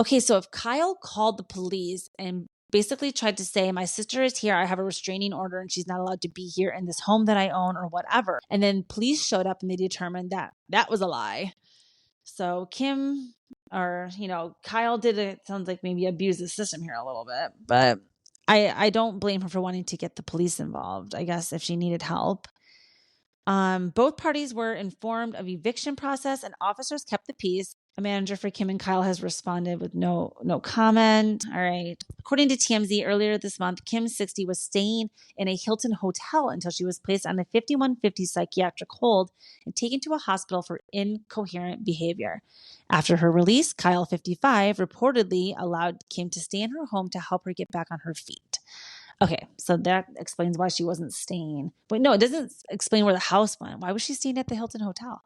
Okay, so if Kyle called the police and basically tried to say, my sister is here, I have a restraining order and she's not allowed to be here in this home that I own or whatever. And then police showed up and they determined that that was a lie. So Kyle did it, sounds like maybe abuse the system here a little bit, but I don't blame her for wanting to get the police involved. I guess if she needed help. Both parties were informed of eviction process and officers kept the peace. A manager for Kim and Kyle has responded with no comment. All right. According to TMZ, earlier this month, Kim, 60, was staying in a Hilton hotel until she was placed on a 5150 psychiatric hold and taken to a hospital for incoherent behavior. After her release, Kyle, 55, reportedly allowed Kim to stay in her home to help her get back on her feet. Okay, so that explains why she wasn't staying. But no, it doesn't explain where the house went. Why was she staying at the Hilton Hotel?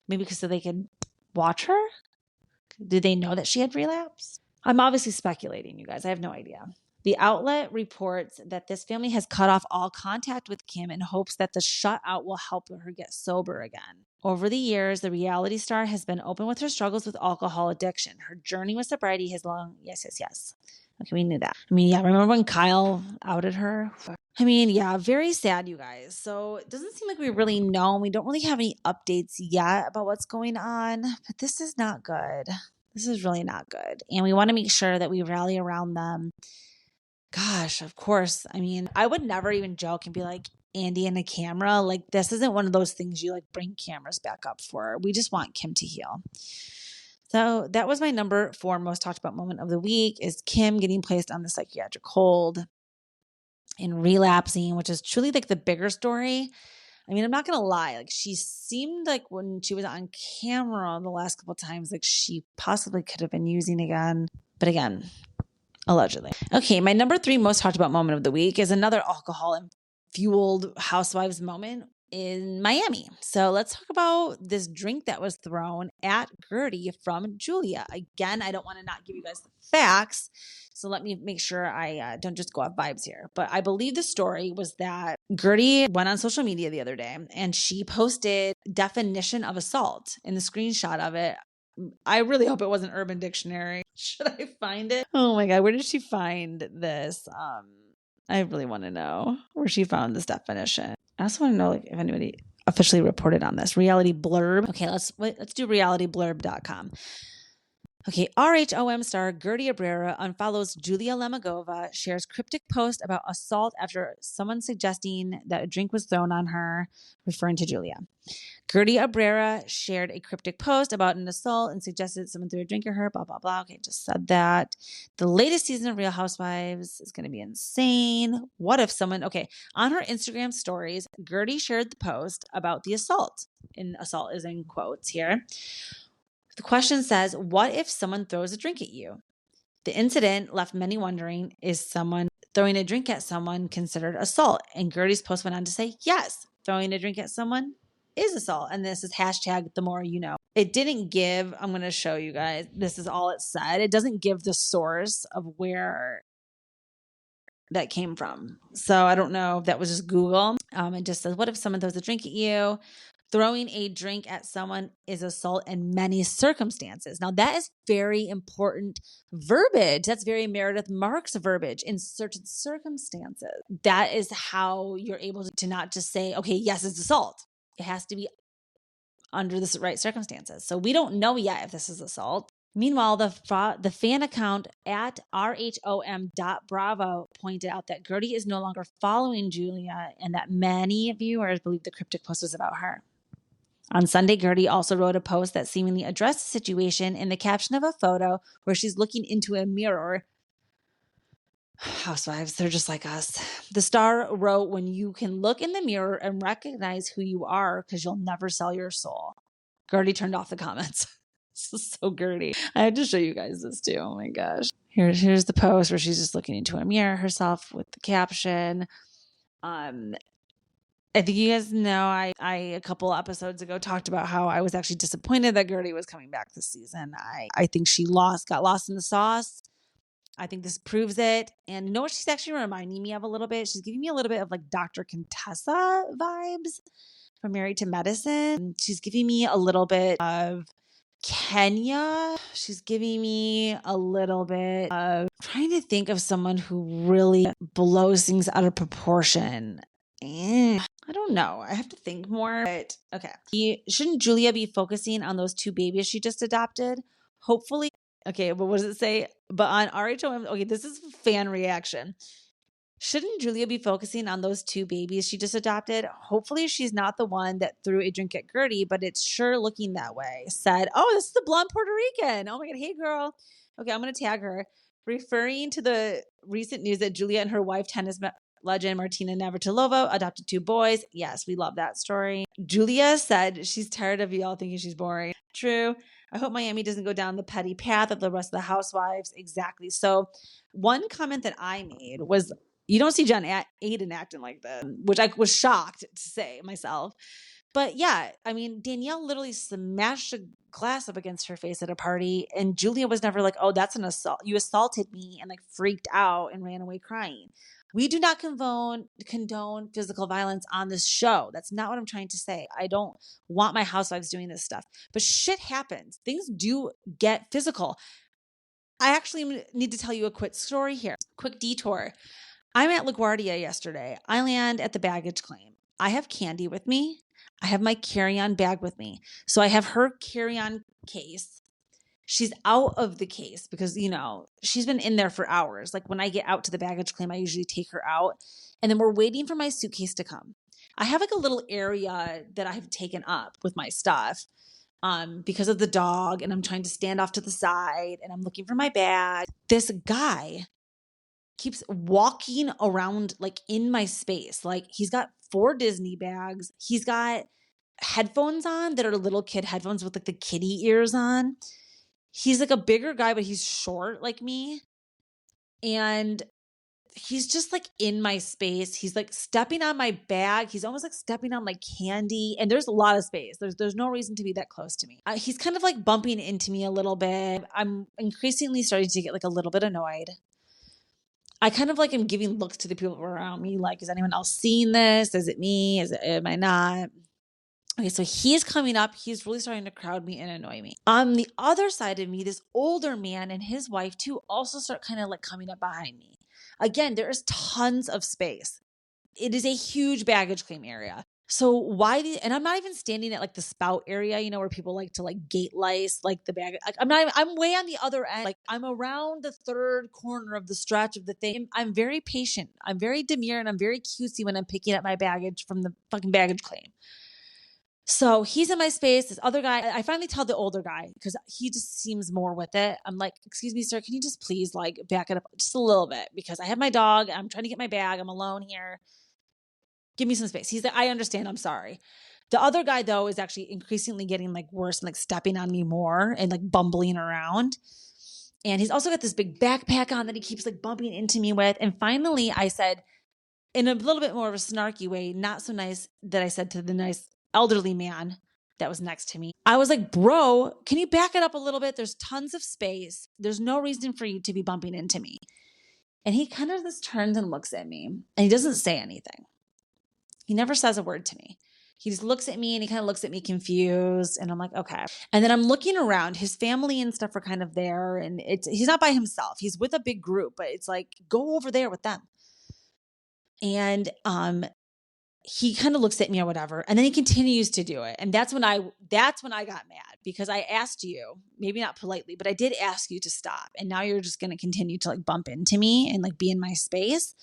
Maybe because so they could watch her? Did they know that she had relapsed? I'm obviously speculating, you guys. I have no idea. The outlet reports that this family has cut off all contact with Kim in hopes that the shutout will help her get sober again. Over the years, the reality star has been open with her struggles with alcohol addiction. Her journey with sobriety has long... Yes. Okay, we knew that. I mean, yeah, remember when Kyle outed her? I mean, yeah, very sad, you guys. So it doesn't seem like we really know. We don't really have any updates yet about what's going on, but this is not good. This is really not good. And we want to make sure that we rally around them. Gosh, of course. I mean, I would never even joke and be like, Andy and a camera. Like, this isn't one of those things you like bring cameras back up for. We just want Kim to heal. So that was my number 4 most talked about moment of the week, is Kim getting placed on the psychiatric hold and relapsing, which is truly like the bigger story. I mean, I'm not going to lie. Like, she seemed like when she was on camera the last couple of times, like she possibly could have been using again. But again, allegedly. Okay, my number 3 most talked about moment of the week is another alcohol-fueled housewives moment in Miami. So let's talk about this drink that was thrown at Gertie from Julia. Again, I don't want to not give you guys the facts, so let me make sure I don't just go off vibes here. But I believe the story was that Gertie went on social media the other day and she posted definition of assault in the screenshot of it. I really hope it wasn't Urban Dictionary. Should I find it? Oh my God, where did she find this? I really want to know where she found this definition. I also want to know if anybody officially reported on this. Reality Blurb. Okay, let's do realityblurb.com. Okay, RHOM star Gertie Abrera unfollows Julia Lemagova, shares cryptic post about assault after someone suggesting that a drink was thrown on her, referring to Julia. Gertie Abrera shared a cryptic post about an assault and suggested someone threw a drink at her, blah, blah, blah. Okay, just said that. The latest season of Real Housewives is going to be insane. What if someone, okay, on her Instagram stories, Gertie shared the post about the assault. And assault is in quotes here. The question says, what if someone throws a drink at you? The incident left many wondering, is someone throwing a drink at someone considered assault? And Gertie's post went on to say, yes, throwing a drink at someone is assault. And this is hashtag the more you know. It didn't give, I'm going to show you guys, this is all it said. It doesn't give the source of where that came from. So I don't know if that was just Google. It just says, what if someone throws a drink at you? Throwing a drink at someone is assault in many circumstances. Now, that is very important verbiage. That's very Meredith Marks verbiage. In certain circumstances, that is how you're able to not just say, okay, yes, it's assault. It has to be under the right circumstances. So we don't know yet if this is assault. Meanwhile, the fan account at rhom.bravo pointed out that Gertie is no longer following Julia and that many viewers believe the cryptic post was about her. On Sunday, Gertie also wrote a post that seemingly addressed the situation in the caption of a photo where she's looking into a mirror. Housewives, they're just like us. The star wrote, when you can look in the mirror and recognize who you are because you'll never sell your soul. Gertie turned off the comments. This is so Gertie. I had to show you guys this too. Oh my gosh. Here's the post where she's just looking into a mirror herself with the caption. I think you guys know I a couple episodes ago talked about how I was actually disappointed that Gertie was coming back this season. I think she got lost in the sauce. I think this proves it. And you know what she's actually reminding me of a little bit? She's giving me a little bit of like Dr. Contessa vibes from Married to Medicine. She's giving me a little bit of Kenya. She's giving me a little bit of trying to think of someone who really blows things out of proportion. I don't know. I have to think more. But okay. Shouldn't Julia be focusing on those 2 babies she just adopted? Hopefully. Okay, but what does it say? But on RHOM, okay, this is fan reaction. Shouldn't Julia be focusing on those 2 babies she just adopted? Hopefully she's not the one that threw a drink at Gertie, but it's sure looking that way. Said, oh, this is the blonde Puerto Rican. Oh my God. Hey, girl. Okay, I'm going to tag her. Referring to the recent news that Julia and her wife, tennis legend Martina Navratilova, adopted 2 boys. Yes, we love that story. Julia said she's tired of y'all thinking she's boring. True. I hope Miami doesn't go down the petty path of the rest of the housewives. Exactly. So one comment that I made was, you don't see John Aiden acting like that, which I was shocked to say myself. But yeah, I mean, Danielle literally smashed a glass up against her face at a party, and Julia was never like, oh, that's an assault. You assaulted me, and like freaked out and ran away crying. We do not condone physical violence on this show. That's not what I'm trying to say. I don't want my housewives doing this stuff. But shit happens. Things do get physical. I actually need to tell you a quick story here. Quick detour. I'm at LaGuardia yesterday. I land at the baggage claim. I have Candy with me. I have my carry-on bag with me. So I have her carry-on case. She's out of the case because, you know, she's been in there for hours. Like when I get out to the baggage claim, I usually take her out. And then we're waiting for my suitcase to come. I have like a little area that I have taken up with my stuff because of the dog. And I'm trying to stand off to the side and I'm looking for my bag. This guy keeps walking around like in my space. Like he's got 4 Disney bags. He's got headphones on that are little kid headphones with like the kitty ears on. He's like a bigger guy, but he's short like me. And he's just like in my space. He's like stepping on my bag. He's almost like stepping on my candy. And there's a lot of space. There's no reason to be that close to me. He's kind of like bumping into me a little bit. I'm increasingly starting to get like a little bit annoyed. I kind of like am giving looks to the people around me. Like, is anyone else seeing this? Is it me? Am I not? Okay, so he's coming up. He's really starting to crowd me and annoy me. On the other side of me, this older man and his wife too also start kind of like coming up behind me. Again, there is tons of space. It is a huge baggage claim area. So and I'm not even standing at like the spout area, you know, where people like to like gate lice, like the bag. Like I'm way on the other end. Like I'm around the 3rd corner of the stretch of the thing. I'm very patient. I'm very demure and I'm very cutesy when I'm picking up my baggage from the fucking baggage claim. So he's in my space. This other guy, I finally tell the older guy because he just seems more with it. I'm like, excuse me, sir, can you just please like back it up just a little bit? Because I have my dog. I'm trying to get my bag. I'm alone here. Give me some space. He's like, I understand. I'm sorry. The other guy, though, is actually increasingly getting like worse and like stepping on me more and like bumbling around. And he's also got this big backpack on that he keeps like bumping into me with. And finally, I said, in a little bit more of a snarky way, not so nice, that I said to the nice elderly man that was next to me, I was like, bro, can you back it up a little bit? There's tons of space. There's no reason for you to be bumping into me. And he kind of just turns and looks at me and he doesn't say anything. He never says a word to me. He just looks at me and he kind of looks at me confused. And I'm like, okay. And then I'm looking around. His family and stuff are kind of there. And he's not by himself. He's with a big group, but it's like, go over there with them. And he kind of looks at me or whatever. And then he continues to do it. And that's when I got mad because I asked you, maybe not politely, but I did ask you to stop. And now you're just going to continue to like bump into me and like be in my space.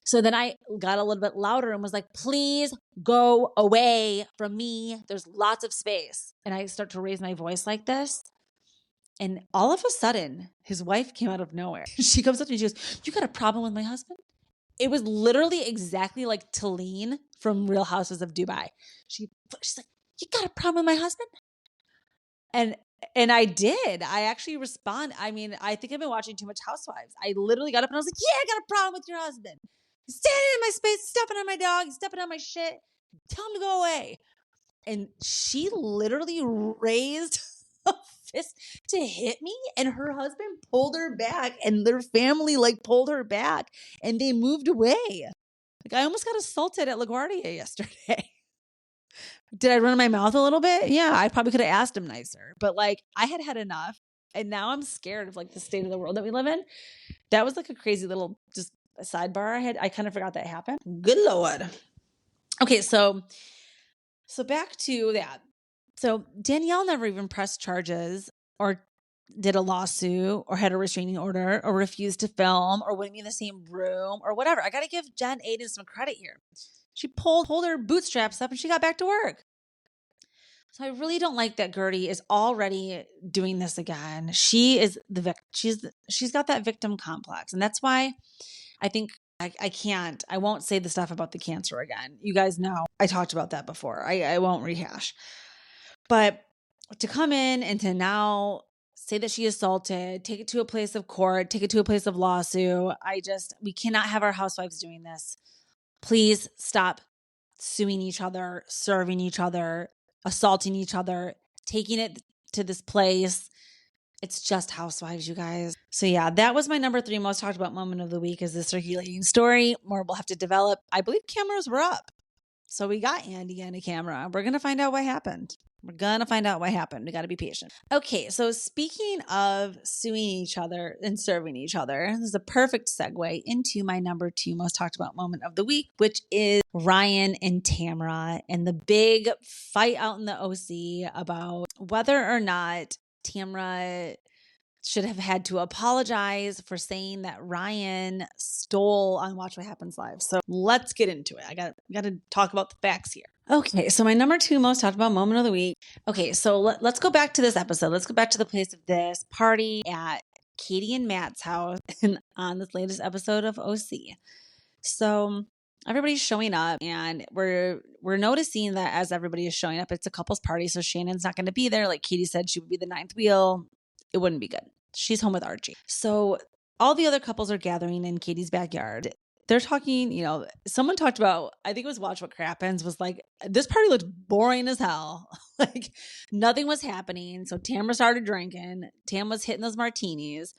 So then I got a little bit louder and was like, please go away from me. There's lots of space. And I start to raise my voice like this. And all of a sudden, his wife came out of nowhere. She comes up to me, she goes, you got a problem with my husband? It was literally exactly like Talene from Real Houses of Dubai. She's like, you got a problem with my husband? And I did. I actually respond. I mean, I think I've been watching too much Housewives. I literally got up and I was like, yeah, I got a problem with your husband. He's standing in my space, stepping on my dog, stepping on my shit. Tell him to go away. And she literally raised a fist to hit me, and her husband pulled her back, and their family like pulled her back, and they moved away. Like I almost got assaulted at LaGuardia yesterday. Did I run my mouth a little bit? Yeah, I probably could have asked him nicer, but like I had enough, and now I'm scared of like the state of the world that we live in. That was like a crazy little just a sidebar I kind of forgot that happened. Good Lord. Okay, so back to that. So Danielle never even pressed charges or did a lawsuit or had a restraining order or refused to film or wouldn't be in the same room or whatever. I got to give Jen Aiden some credit here. She pulled her bootstraps up and she got back to work. So I really don't like that Gertie is already doing this again. She is the victim. She's got that victim complex. And that's why I think I won't say the stuff about the cancer again. You guys know I talked about that before. I won't rehash. But to come in and to now say that she assaulted, take it to a place of court, take it to a place of lawsuit. We cannot have our housewives doing this. Please stop suing each other, serving each other, assaulting each other, taking it to this place. It's just housewives, you guys. So yeah, that was my number 3 most talked about moment of the week, is the circulating story. More will have to develop. I believe cameras were up. So we got Andy and a camera. We're going to find out what happened. We got to be patient. Okay, so speaking of suing each other and serving each other, this is a perfect segue into my number 2 most talked about moment of the week, which is Ryan and Tamra and the big fight out in the OC about whether or not Tamra should have had to apologize for saying that Ryan stole on Watch What Happens Live. So let's get into it. I got to talk about the facts here. Okay, so my number 2 most talked about moment of the week. Okay, so let's go back to this episode. Let's go back to the place of this party at Katie and Matt's house on this latest episode of OC. So everybody's showing up, and we're noticing that as everybody is showing up, it's a couple's party. So Shannon's not going to be there. Like Katie said, she would be the 9th wheel. It wouldn't be good. She's home with Archie. So all the other couples are gathering in Katie's backyard. They're talking, someone talked about, I think it was Watch What Crappens, was like, this party looked boring as hell. Like nothing was happening. So Tamra started drinking. Tam was hitting those martinis.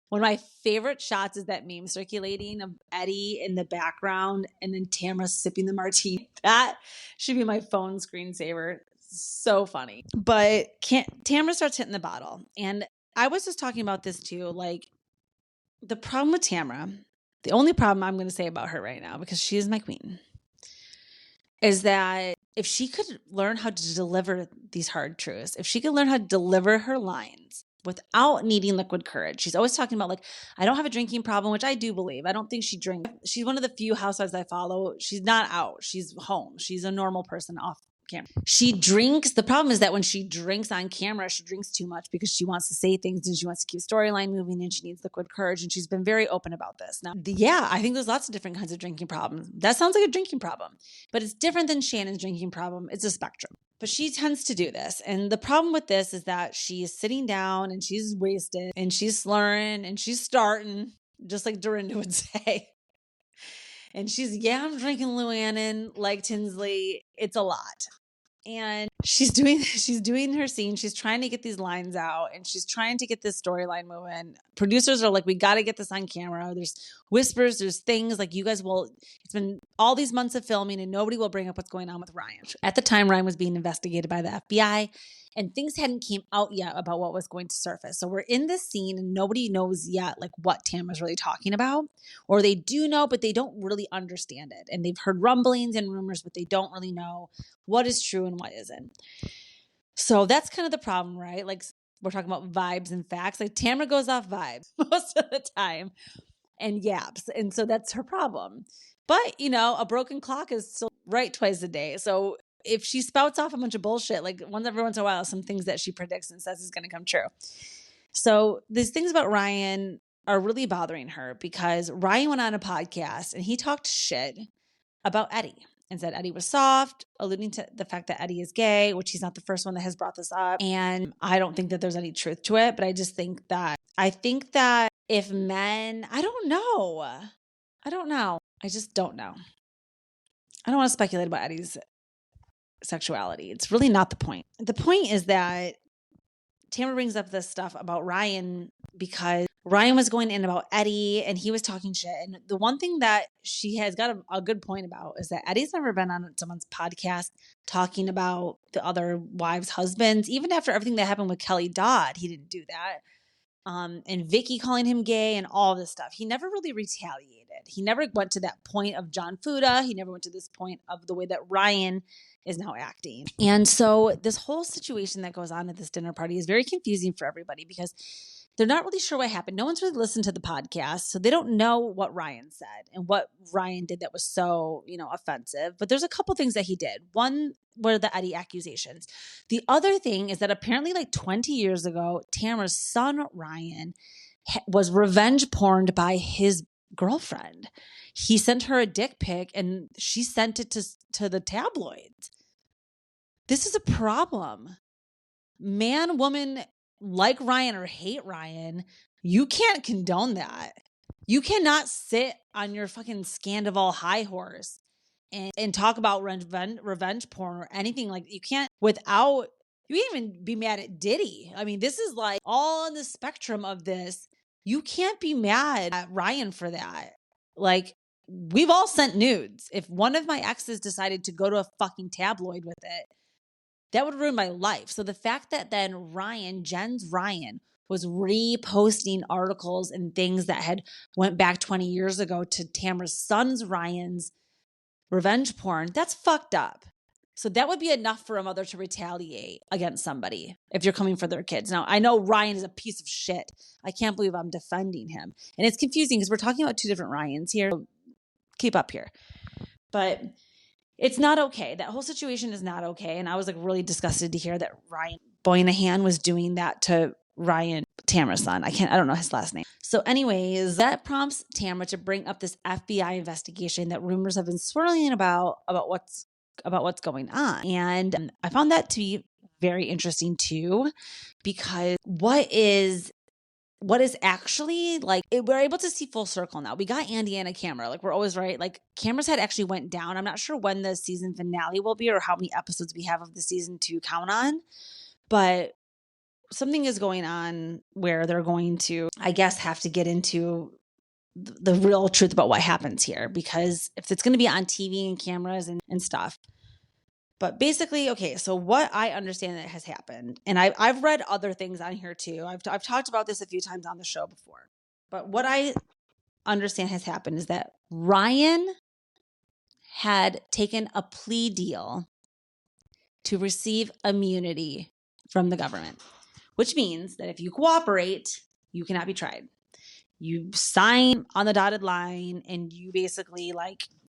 One of my favorite shots is that meme circulating of Eddie in the background and then Tamra sipping the martini. That should be my phone screensaver. So funny. But Tamra starts hitting the bottle. And I was just talking about this too. Like the problem with Tamra, the only problem I'm going to say about her right now, because she is my queen, is that if she could learn how to deliver these hard truths, if she could learn how to deliver her lines without needing liquid courage. She's always talking about like, I don't have a drinking problem, which I do believe. I don't think she drinks. She's one of the few housewives I follow. She's not out. She's home. She's a normal person off camera. She drinks. The problem is that when she drinks on camera, she drinks too much because she wants to say things and she wants to keep storyline moving and she needs liquid courage. And she's been very open about this. Now, I think there's lots of different kinds of drinking problems. That sounds like a drinking problem, but it's different than Shannon's drinking problem. It's a spectrum. But she tends to do this. And the problem with this is that she's sitting down and she's wasted and she's slurring and she's starting, just like Dorinda would say. And I'm drinking Llewellyn like Tinsley. It's a lot. And she's doing her scene. She's trying to get these lines out and she's trying to get this storyline moving. Producers are like, we got to get this on camera. There's whispers, there's things like it's been all these months of filming and nobody will bring up what's going on with Ryan. At the time, Ryan was being investigated by the FBI and things hadn't came out yet about what was going to surface. So we're in this scene and nobody knows yet like what Tamra's really talking about, or they do know, but they don't really understand it. And they've heard rumblings and rumors, but they don't really know what is true and what isn't. So that's kind of the problem, right? Like we're talking about vibes and facts. Like Tamra goes off vibes most of the time and yaps. And so that's her problem. But, a broken clock is still right twice a day. So if she spouts off a bunch of bullshit, like every once in a while, some things that she predicts and says is going to come true. So these things about Ryan are really bothering her because Ryan went on a podcast and he talked shit about Eddie and said Eddie was soft, alluding to the fact that Eddie is gay, which he's not the first one that has brought this up. And I don't think that there's any truth to it, but I think that if men, I don't know. I just don't know. I don't want to speculate about Eddie's sexuality. It's really not the point. The point is that Tamra brings up this stuff about Ryan because Ryan was going in about Eddie and he was talking shit. And the one thing that she has got a good point about is that Eddie's never been on someone's podcast talking about the other wives' husbands. Even after everything that happened with Kelly Dodd, he didn't do that. And Vicky calling him gay and all this stuff. He never really retaliated. He never went to that point of John Fuda. He never went to this point of the way that Ryan is now acting. And so this whole situation that goes on at this dinner party is very confusing for everybody because they're not really sure what happened. No one's really listened to the podcast, so they don't know what Ryan said and what Ryan did that was so, offensive. But there's a couple things that he did. One were the Eddie accusations. The other thing is that apparently like 20 years ago, Tamara's son, Ryan, was revenge porned by his girlfriend. He sent her a dick pic and she sent it to the tabloids. This is a problem. Man, woman, like Ryan or hate Ryan, you can't condone that. You cannot sit on your fucking Scandival high horse and talk about revenge porn or anything like that. You can't without, you can't even be mad at Diddy. I mean, this is like all on the spectrum of this. You can't be mad at Ryan for that. Like, we've all sent nudes. If one of my exes decided to go to a fucking tabloid with it, that would ruin my life. So the fact that then Jen's Ryan, was reposting articles and things that had went back 20 years ago to Tamara's son's Ryan's revenge porn, that's fucked up. So that would be enough for a mother to retaliate against somebody if you're coming for their kids. Now, I know Ryan is a piece of shit. I can't believe I'm defending him. And it's confusing because we're talking about two different Ryans here. So keep up here. But it's not okay. That whole situation is not okay. And I was like really disgusted to hear that Ryan Boynahan was doing that to Ryan, Tamara's son. I don't know his last name. So anyways, that prompts Tamara to bring up this FBI investigation that rumors have been swirling about what's going on. And I found that to be very interesting too, because what is actually like, we're able to see full circle now. We got Andy and a camera. Like, we're always right. Like, cameras had actually went down. I'm not sure when the season finale will be or how many episodes we have of the season to count on, but something is going on where they're going to, I guess, have to get into the real truth about what happens here, because if it's going to be on TV and cameras and stuff. But basically, okay, so what I understand that has happened, and I've read other things on here too. I've talked about this a few times on the show before. But what I understand has happened is that Ryan had taken a plea deal to receive immunity from the government, which means that if you cooperate, you cannot be tried. You sign on the dotted line and you basically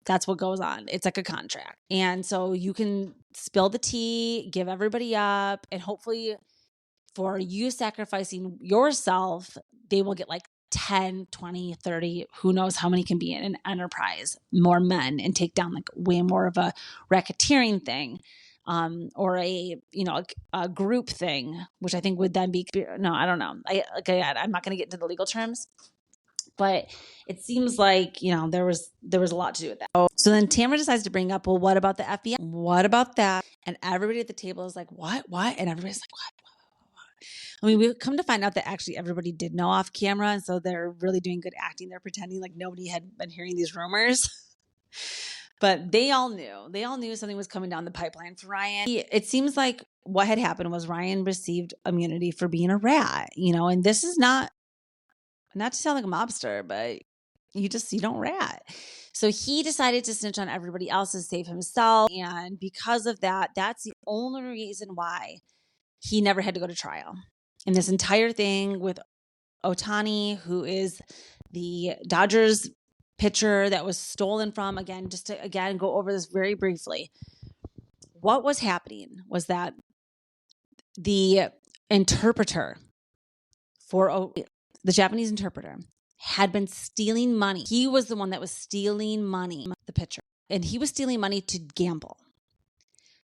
that's what goes on. It's like a contract. And so you can spill the tea, give everybody up, and hopefully for you sacrificing yourself, they will get 10, 20, 30, who knows how many can be in an enterprise, more men, and take down way more of a racketeering thing. Or a group thing, which I think would then be, no, I don't know. I'm not going to get into the legal terms, but it seems like, there was a lot to do with that. So then Tamara decides to bring up, well, what about the FBI? What about that? And everybody at the table is like, what? And everybody's like, what? I mean, we've come to find out that actually everybody did know off camera. And so they're really doing good acting. They're pretending like nobody had been hearing these rumors. But they all knew something was coming down the pipeline for Ryan. It seems like what had happened was Ryan received immunity for being a rat, and this is not to sound like a mobster, but you don't rat. So he decided to snitch on everybody else to save himself. And because of that, that's the only reason why he never had to go to trial. And this entire thing with Ohtani, who is the Dodgers pitcher that was stolen from, again, just to go over this very briefly. What was happening was that the interpreter the Japanese interpreter had been stealing money. He was the one that was stealing money, the pitcher, and he was stealing money to gamble.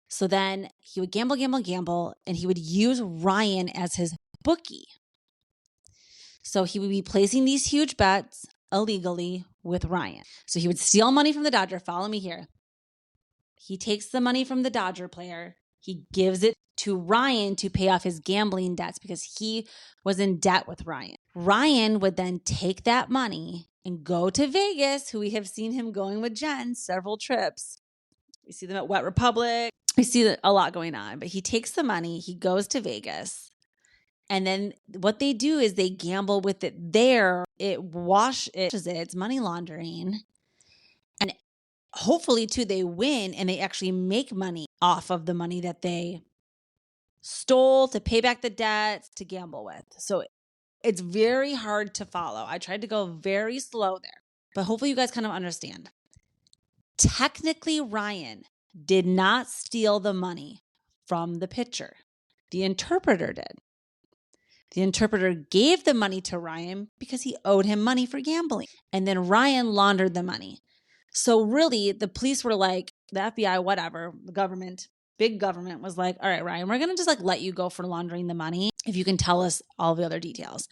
So then he would gamble, and he would use Ryan as his bookie. So he would be placing these huge bets illegally with Ryan. So he would steal money from the Dodger. Follow me here. He takes the money from the Dodger player. He gives it to Ryan to pay off his gambling debts because he was in debt with Ryan. Ryan would then take that money and go to Vegas, who we have seen him going with Jen several trips. We see them at Wet Republic. We see a lot going on. But he takes the money. He goes to Vegas. And then what they do is they gamble with it there. It's money laundering. And hopefully, too, they win and they actually make money off of the money that they stole to pay back the debts to gamble with. So it's very hard to follow. I tried to go very slow there, but hopefully you guys kind of understand. Technically, Ryan did not steal the money from the pitcher. The interpreter did. The interpreter gave the money to Ryan because he owed him money for gambling. And then Ryan laundered the money. So really, the police were like, the FBI, whatever, the government, big government was like, all right, Ryan, we're going to just like let you go for laundering the money if you can tell us all the other details.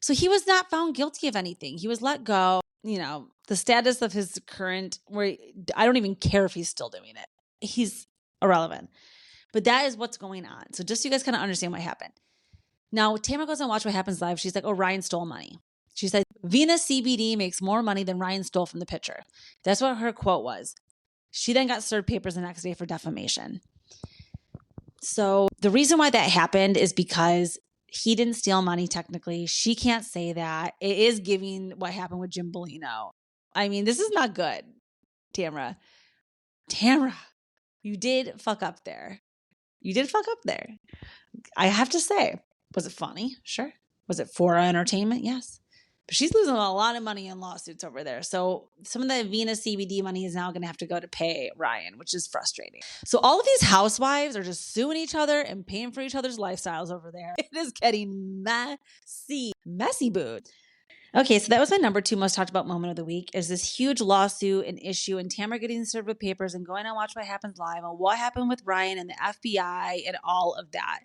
So he was not found guilty of anything. He was let go. You know, the status of his current, where I don't even care if he's still doing it. He's irrelevant. But that is what's going on. So just so you guys kind of understand what happened. Now, Tamara goes and Watch What Happens Live. She's like, oh, Ryan stole money. She said, Venus CBD makes more money than Ryan stole from the pitcher. That's what her quote was. She then got served papers the next day for defamation. So the reason why that happened is because he didn't steal money technically. She can't say that. It is giving what happened with Jim Bellino. I mean, this is not good, Tamara. Tamara, you did fuck up there. You did fuck up there. I have to say, was it funny? Sure. Was it for entertainment? Yes. But she's losing a lot of money in lawsuits over there. So some of the Venus CBD money is now going to have to go to pay Ryan, which is frustrating. So all of these housewives are just suing each other and paying for each other's lifestyles over there. It is getting messy boot. Okay, so that was my number 2 most talked about moment of the week, is this huge lawsuit and issue and Tamara getting served with papers and going to Watch What Happens Live and what happened with Ryan and the FBI and all of that.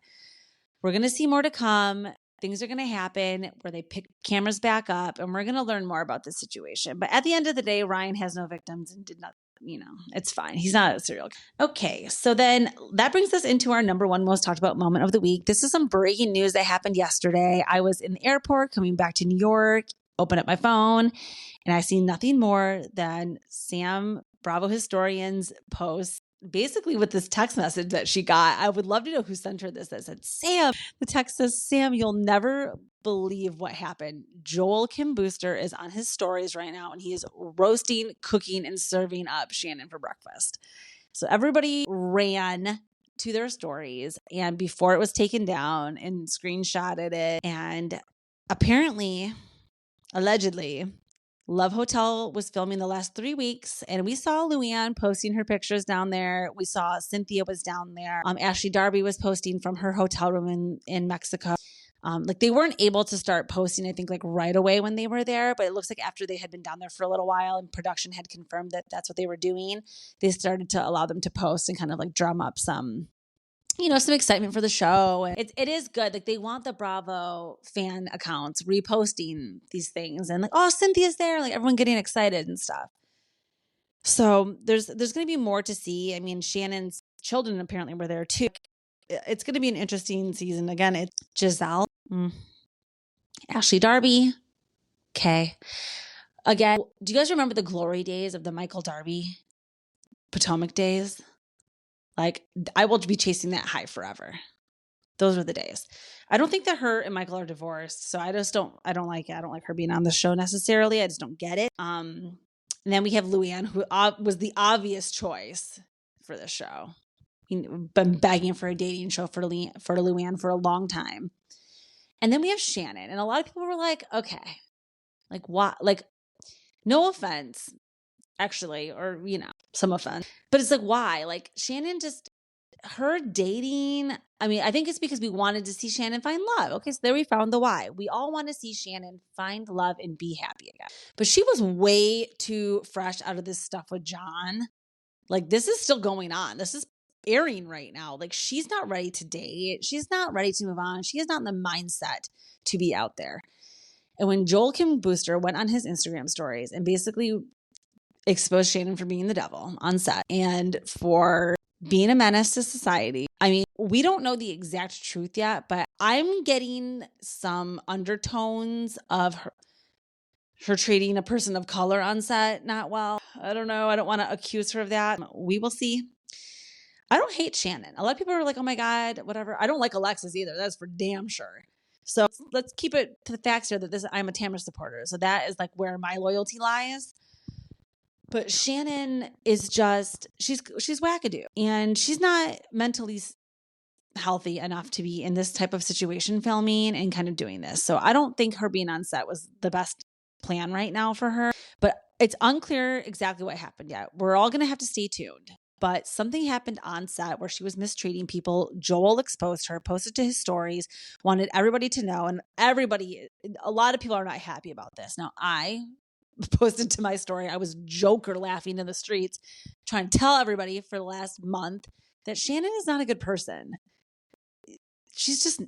We're going to see more to come. Things are going to happen where they pick cameras back up and we're going to learn more about this situation. But at the end of the day, Ryan has no victims and did not, it's fine. He's not a serial killer. Okay, so then that brings us into our number 1 most talked about moment of the week. This is some breaking news that happened yesterday. I was in the airport coming back to New York, opened up my phone, and I see nothing more than Sam Bravo Historian's post, basically with this text message that she got. I would love to know who sent her this. That said, Sam, the text says, Sam, you'll never believe what happened. Joel Kim Booster is on his stories right now and he is roasting, cooking, and serving up Shannon for breakfast. So everybody ran to their stories and before it was taken down and screenshotted it. And apparently, allegedly, Love Hotel was filming the last 3 weeks, and we saw Luann posting her pictures down there. We saw Cynthia was down there. Ashley Darby was posting from her hotel room in Mexico. They weren't able to start posting, I think, right away when they were there, but it looks like after they had been down there for a little while and production had confirmed that that's what they were doing, they started to allow them to post and kind of drum up some excitement for the show. It is good. They want the Bravo fan accounts reposting these things and oh, Cynthia's there. Everyone getting excited and stuff. So there's going to be more to see. I mean, Shannon's children apparently were there too. It's going to be an interesting season. Again, it's Giselle, Ashley Darby. Okay. Again, do you guys remember the glory days of the Michael Darby Potomac days? I will be chasing that high forever. Those were the days. I don't think that her and Michael are divorced. So I don't like it. I don't like her being on the show necessarily. I just don't get it. And then we have Luann, who was the obvious choice for the show. Been begging for a dating show for Luann for a long time. And then we have Shannon. And a lot of people were like, okay, what? No offense. Actually, or, some offense. But it's why? Shannon her dating, I think it's because we wanted to see Shannon find love. Okay, so there we found the why. We all want to see Shannon find love and be happy again. But she was way too fresh out of this stuff with John. This is still going on. This is airing right now. She's not ready to date. She's not ready to move on. She is not in the mindset to be out there. And when Joel Kim Booster went on his Instagram stories and basically exposed Shannon for being the devil on set and for being a menace to society. We don't know the exact truth yet, but I'm getting some undertones of her treating a person of color on set not well. I don't know. I don't want to accuse her of that. We will see. I don't hate Shannon. A lot of people are like, oh my God, whatever. I don't like Alexis either. That's for damn sure. So let's keep it to the facts here that I'm a Tamara supporter. So that is where my loyalty lies. But Shannon is just, she's wackadoo, and she's not mentally healthy enough to be in this type of situation filming and kind of doing this. So I don't think her being on set was the best plan right now for her, but it's unclear exactly what happened yet. We're all going to have to stay tuned. But something happened on set where she was mistreating people. Joel exposed her, posted to his stories, wanted everybody to know. And a lot of people are not happy about this. Now, I posted to my story, I was Joker laughing in the streets, trying to tell everybody for the last month that Shannon is not a good person. She's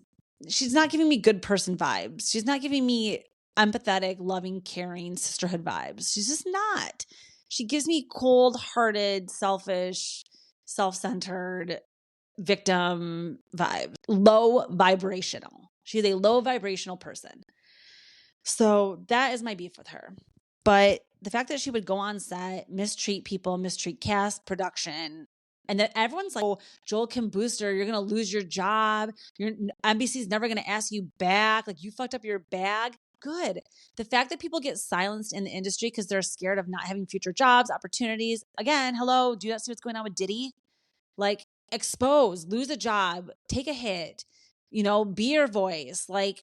not giving me good person vibes. She's not giving me empathetic, loving, caring sisterhood vibes. She's just not. She gives me cold-hearted, selfish, self-centered victim vibes. Low vibrational. She's a low vibrational person. So that is my beef with her. But the fact that she would go on set, mistreat people, mistreat cast, production, and then everyone's like, oh, Joel Kim Booster, you're going to lose your job. NBC's never going to ask you back. Like, you fucked up your bag. Good. The fact that people get silenced in the industry because they're scared of not having future jobs, opportunities. Again, hello, do you not see what's going on with Diddy? Like, expose, lose a job, take a hit, be your voice. Like,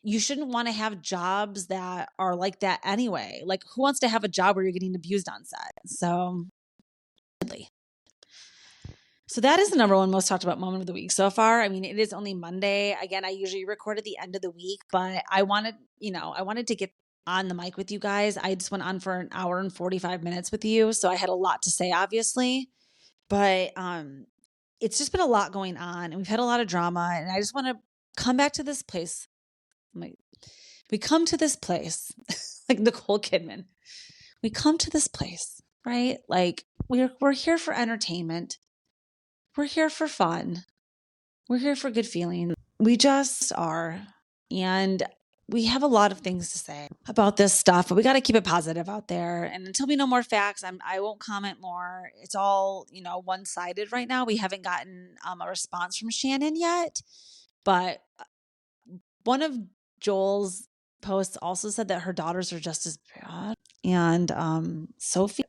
you shouldn't want to have jobs that are like that anyway. Like, who wants to have a job where you're getting abused on set? So that is the number one most talked about moment of the week so far. I mean, it is only Monday. Again, I usually record at the end of the week, but I wanted to get on the mic with you guys. I just went on for an hour and 45 minutes with you. So I had a lot to say, obviously, but it's just been a lot going on, and we've had a lot of drama, and I just want to come back to this place. We come to this place like Nicole Kidman. We come to this place, right? Like, we're here for entertainment. We're here for fun. We're here for good feeling. We just are. And we have a lot of things to say about this stuff, but we got to keep it positive out there. And until we know more facts, I won't comment more. It's all, one-sided right now. We haven't gotten a response from Shannon yet. But one of Joel's posts also said that her daughters are just as bad. And Sophie,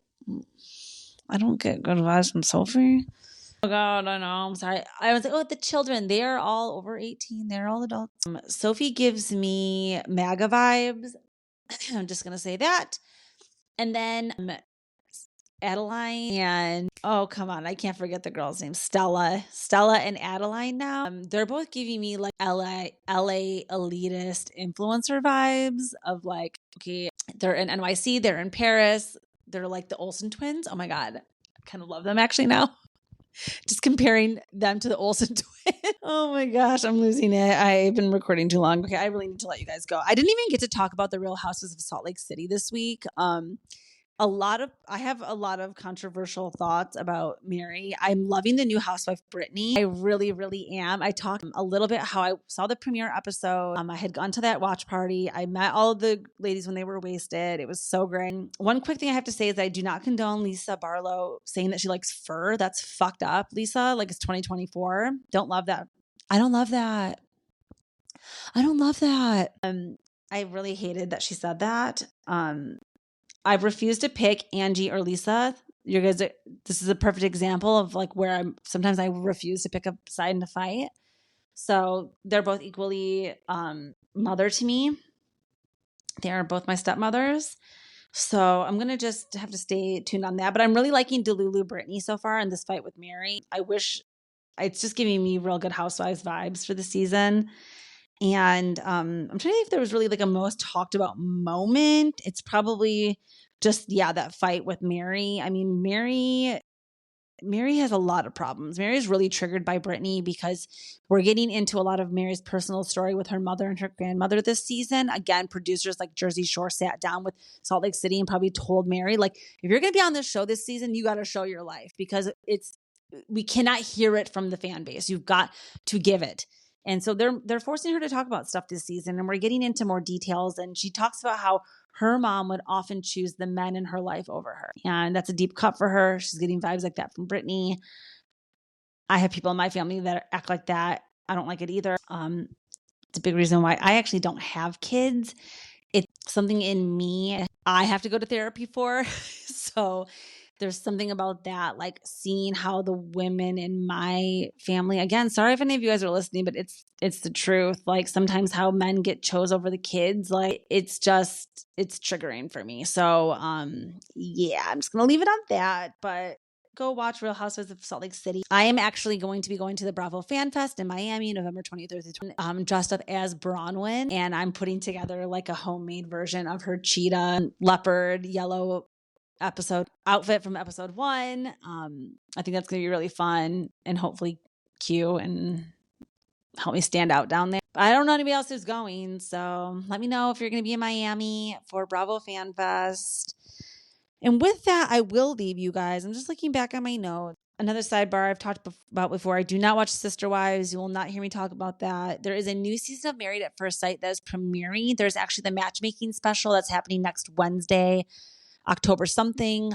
I don't get good advice from Sophie. Oh God, I know. I'm sorry. I was like, oh, the children, they are all over 18. They're all adults. Sophie gives me MAGA vibes. I'm just going to say that. And then Adeline and, oh, come on. I can't forget the girl's name. Stella and Adeline now. They're both giving me like LA elitist influencer vibes of like, okay, they're in NYC. They're in Paris. They're like the Olsen twins. Oh my God. I kind of love them actually now. Just comparing them to the Olsen twins. Oh my gosh, I'm losing it. I've been recording too long. Okay, I really need to let you guys go. I didn't even get to talk about the Real Houses of Salt Lake City this week. I have a lot of controversial thoughts about Mary. I'm loving the new housewife, Brittany. I really, really am. I talked a little bit how I saw the premiere episode. I had gone to that watch party. I met all of the ladies when they were wasted. It was so great. One quick thing I have to say is I do not condone Lisa Barlow saying that she likes fur. That's fucked up, Lisa. Like, it's 2024. Don't love that. I don't love that. I really hated that she said that. I've refused to pick Angie or Lisa. You guys, this is a perfect example of like where sometimes I refuse to pick a side in a fight. So they're both equally mother to me. They are both my stepmothers. So I'm going to just have to stay tuned on that. But I'm really liking Delulu Brittany so far in this fight with Mary. I wish it's just giving me real good Housewives vibes for the season. And I'm trying to think if there was really like a most talked about moment. It's probably just, that fight with Mary. I mean, Mary has a lot of problems. Mary is really triggered by Brittany because we're getting into a lot of Mary's personal story with her mother and her grandmother this season. Again, producers like Jersey Shore sat down with Salt Lake City and probably told Mary, like, if you're going to be on this show this season, you got to show your life because we cannot hear it from the fan base. You've got to give it. And so they're forcing her to talk about stuff this season, and we're getting into more details. And she talks about how her mom would often choose the men in her life over her. And that's a deep cut for her. She's getting vibes like that from Brittany. I have people in my family that act like that. I don't like it either. It's a big reason why I actually don't have kids. something in me I have to go to therapy for. So there's something about that, like seeing how the women in my family, again, sorry if any of you guys are listening, but it's the truth. Like sometimes how men get chose over the kids, like it's triggering for me. So yeah, I'm just gonna leave it on that. But go watch Real Housewives of Salt Lake City. I am actually going to be going to the Bravo Fan Fest in Miami, November 23rd through 20th. Dressed up as Bronwyn, and I'm putting together like a homemade version of her cheetah leopard yellow outfit from episode 1. I think that's gonna be really fun and hopefully cute and help me stand out down there. But I don't know anybody else who's going, so let me know if you're gonna be in Miami for Bravo Fan Fest. And with that, I will leave you guys. I'm just looking back on my notes. Another sidebar I've talked about before. I do not watch Sister Wives. You will not hear me talk about that. There is a new season of Married at First Sight that is premiering. There's actually the matchmaking special that's happening next Wednesday, October something.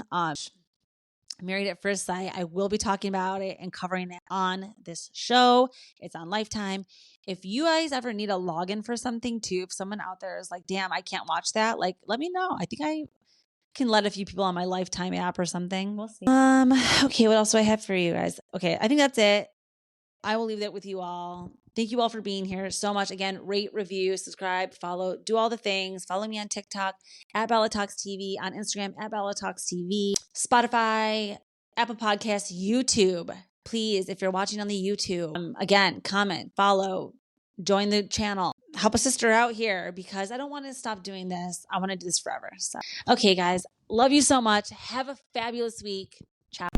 Married at First Sight. I will be talking about it and covering it on this show. It's on Lifetime. If you guys ever need a login for something too, if someone out there is like, damn, I can't watch that, like, let me know. I think I can let a few people on my Lifetime app or something. We'll see. Okay, what else do I have for you guys? Okay, I think that's it. I will leave that with you all. Thank you all for being here so much. Again, rate, review, subscribe, follow, do all the things. Follow me on TikTok at BellaTalks TV, on Instagram at BellaTalks TV, Spotify, Apple Podcasts, YouTube. Please, if you're watching on the YouTube, again, comment, follow, join the channel. Help a sister out here because I don't want to stop doing this. I want to do this forever. So, okay, guys, love you so much. Have a fabulous week. Ciao.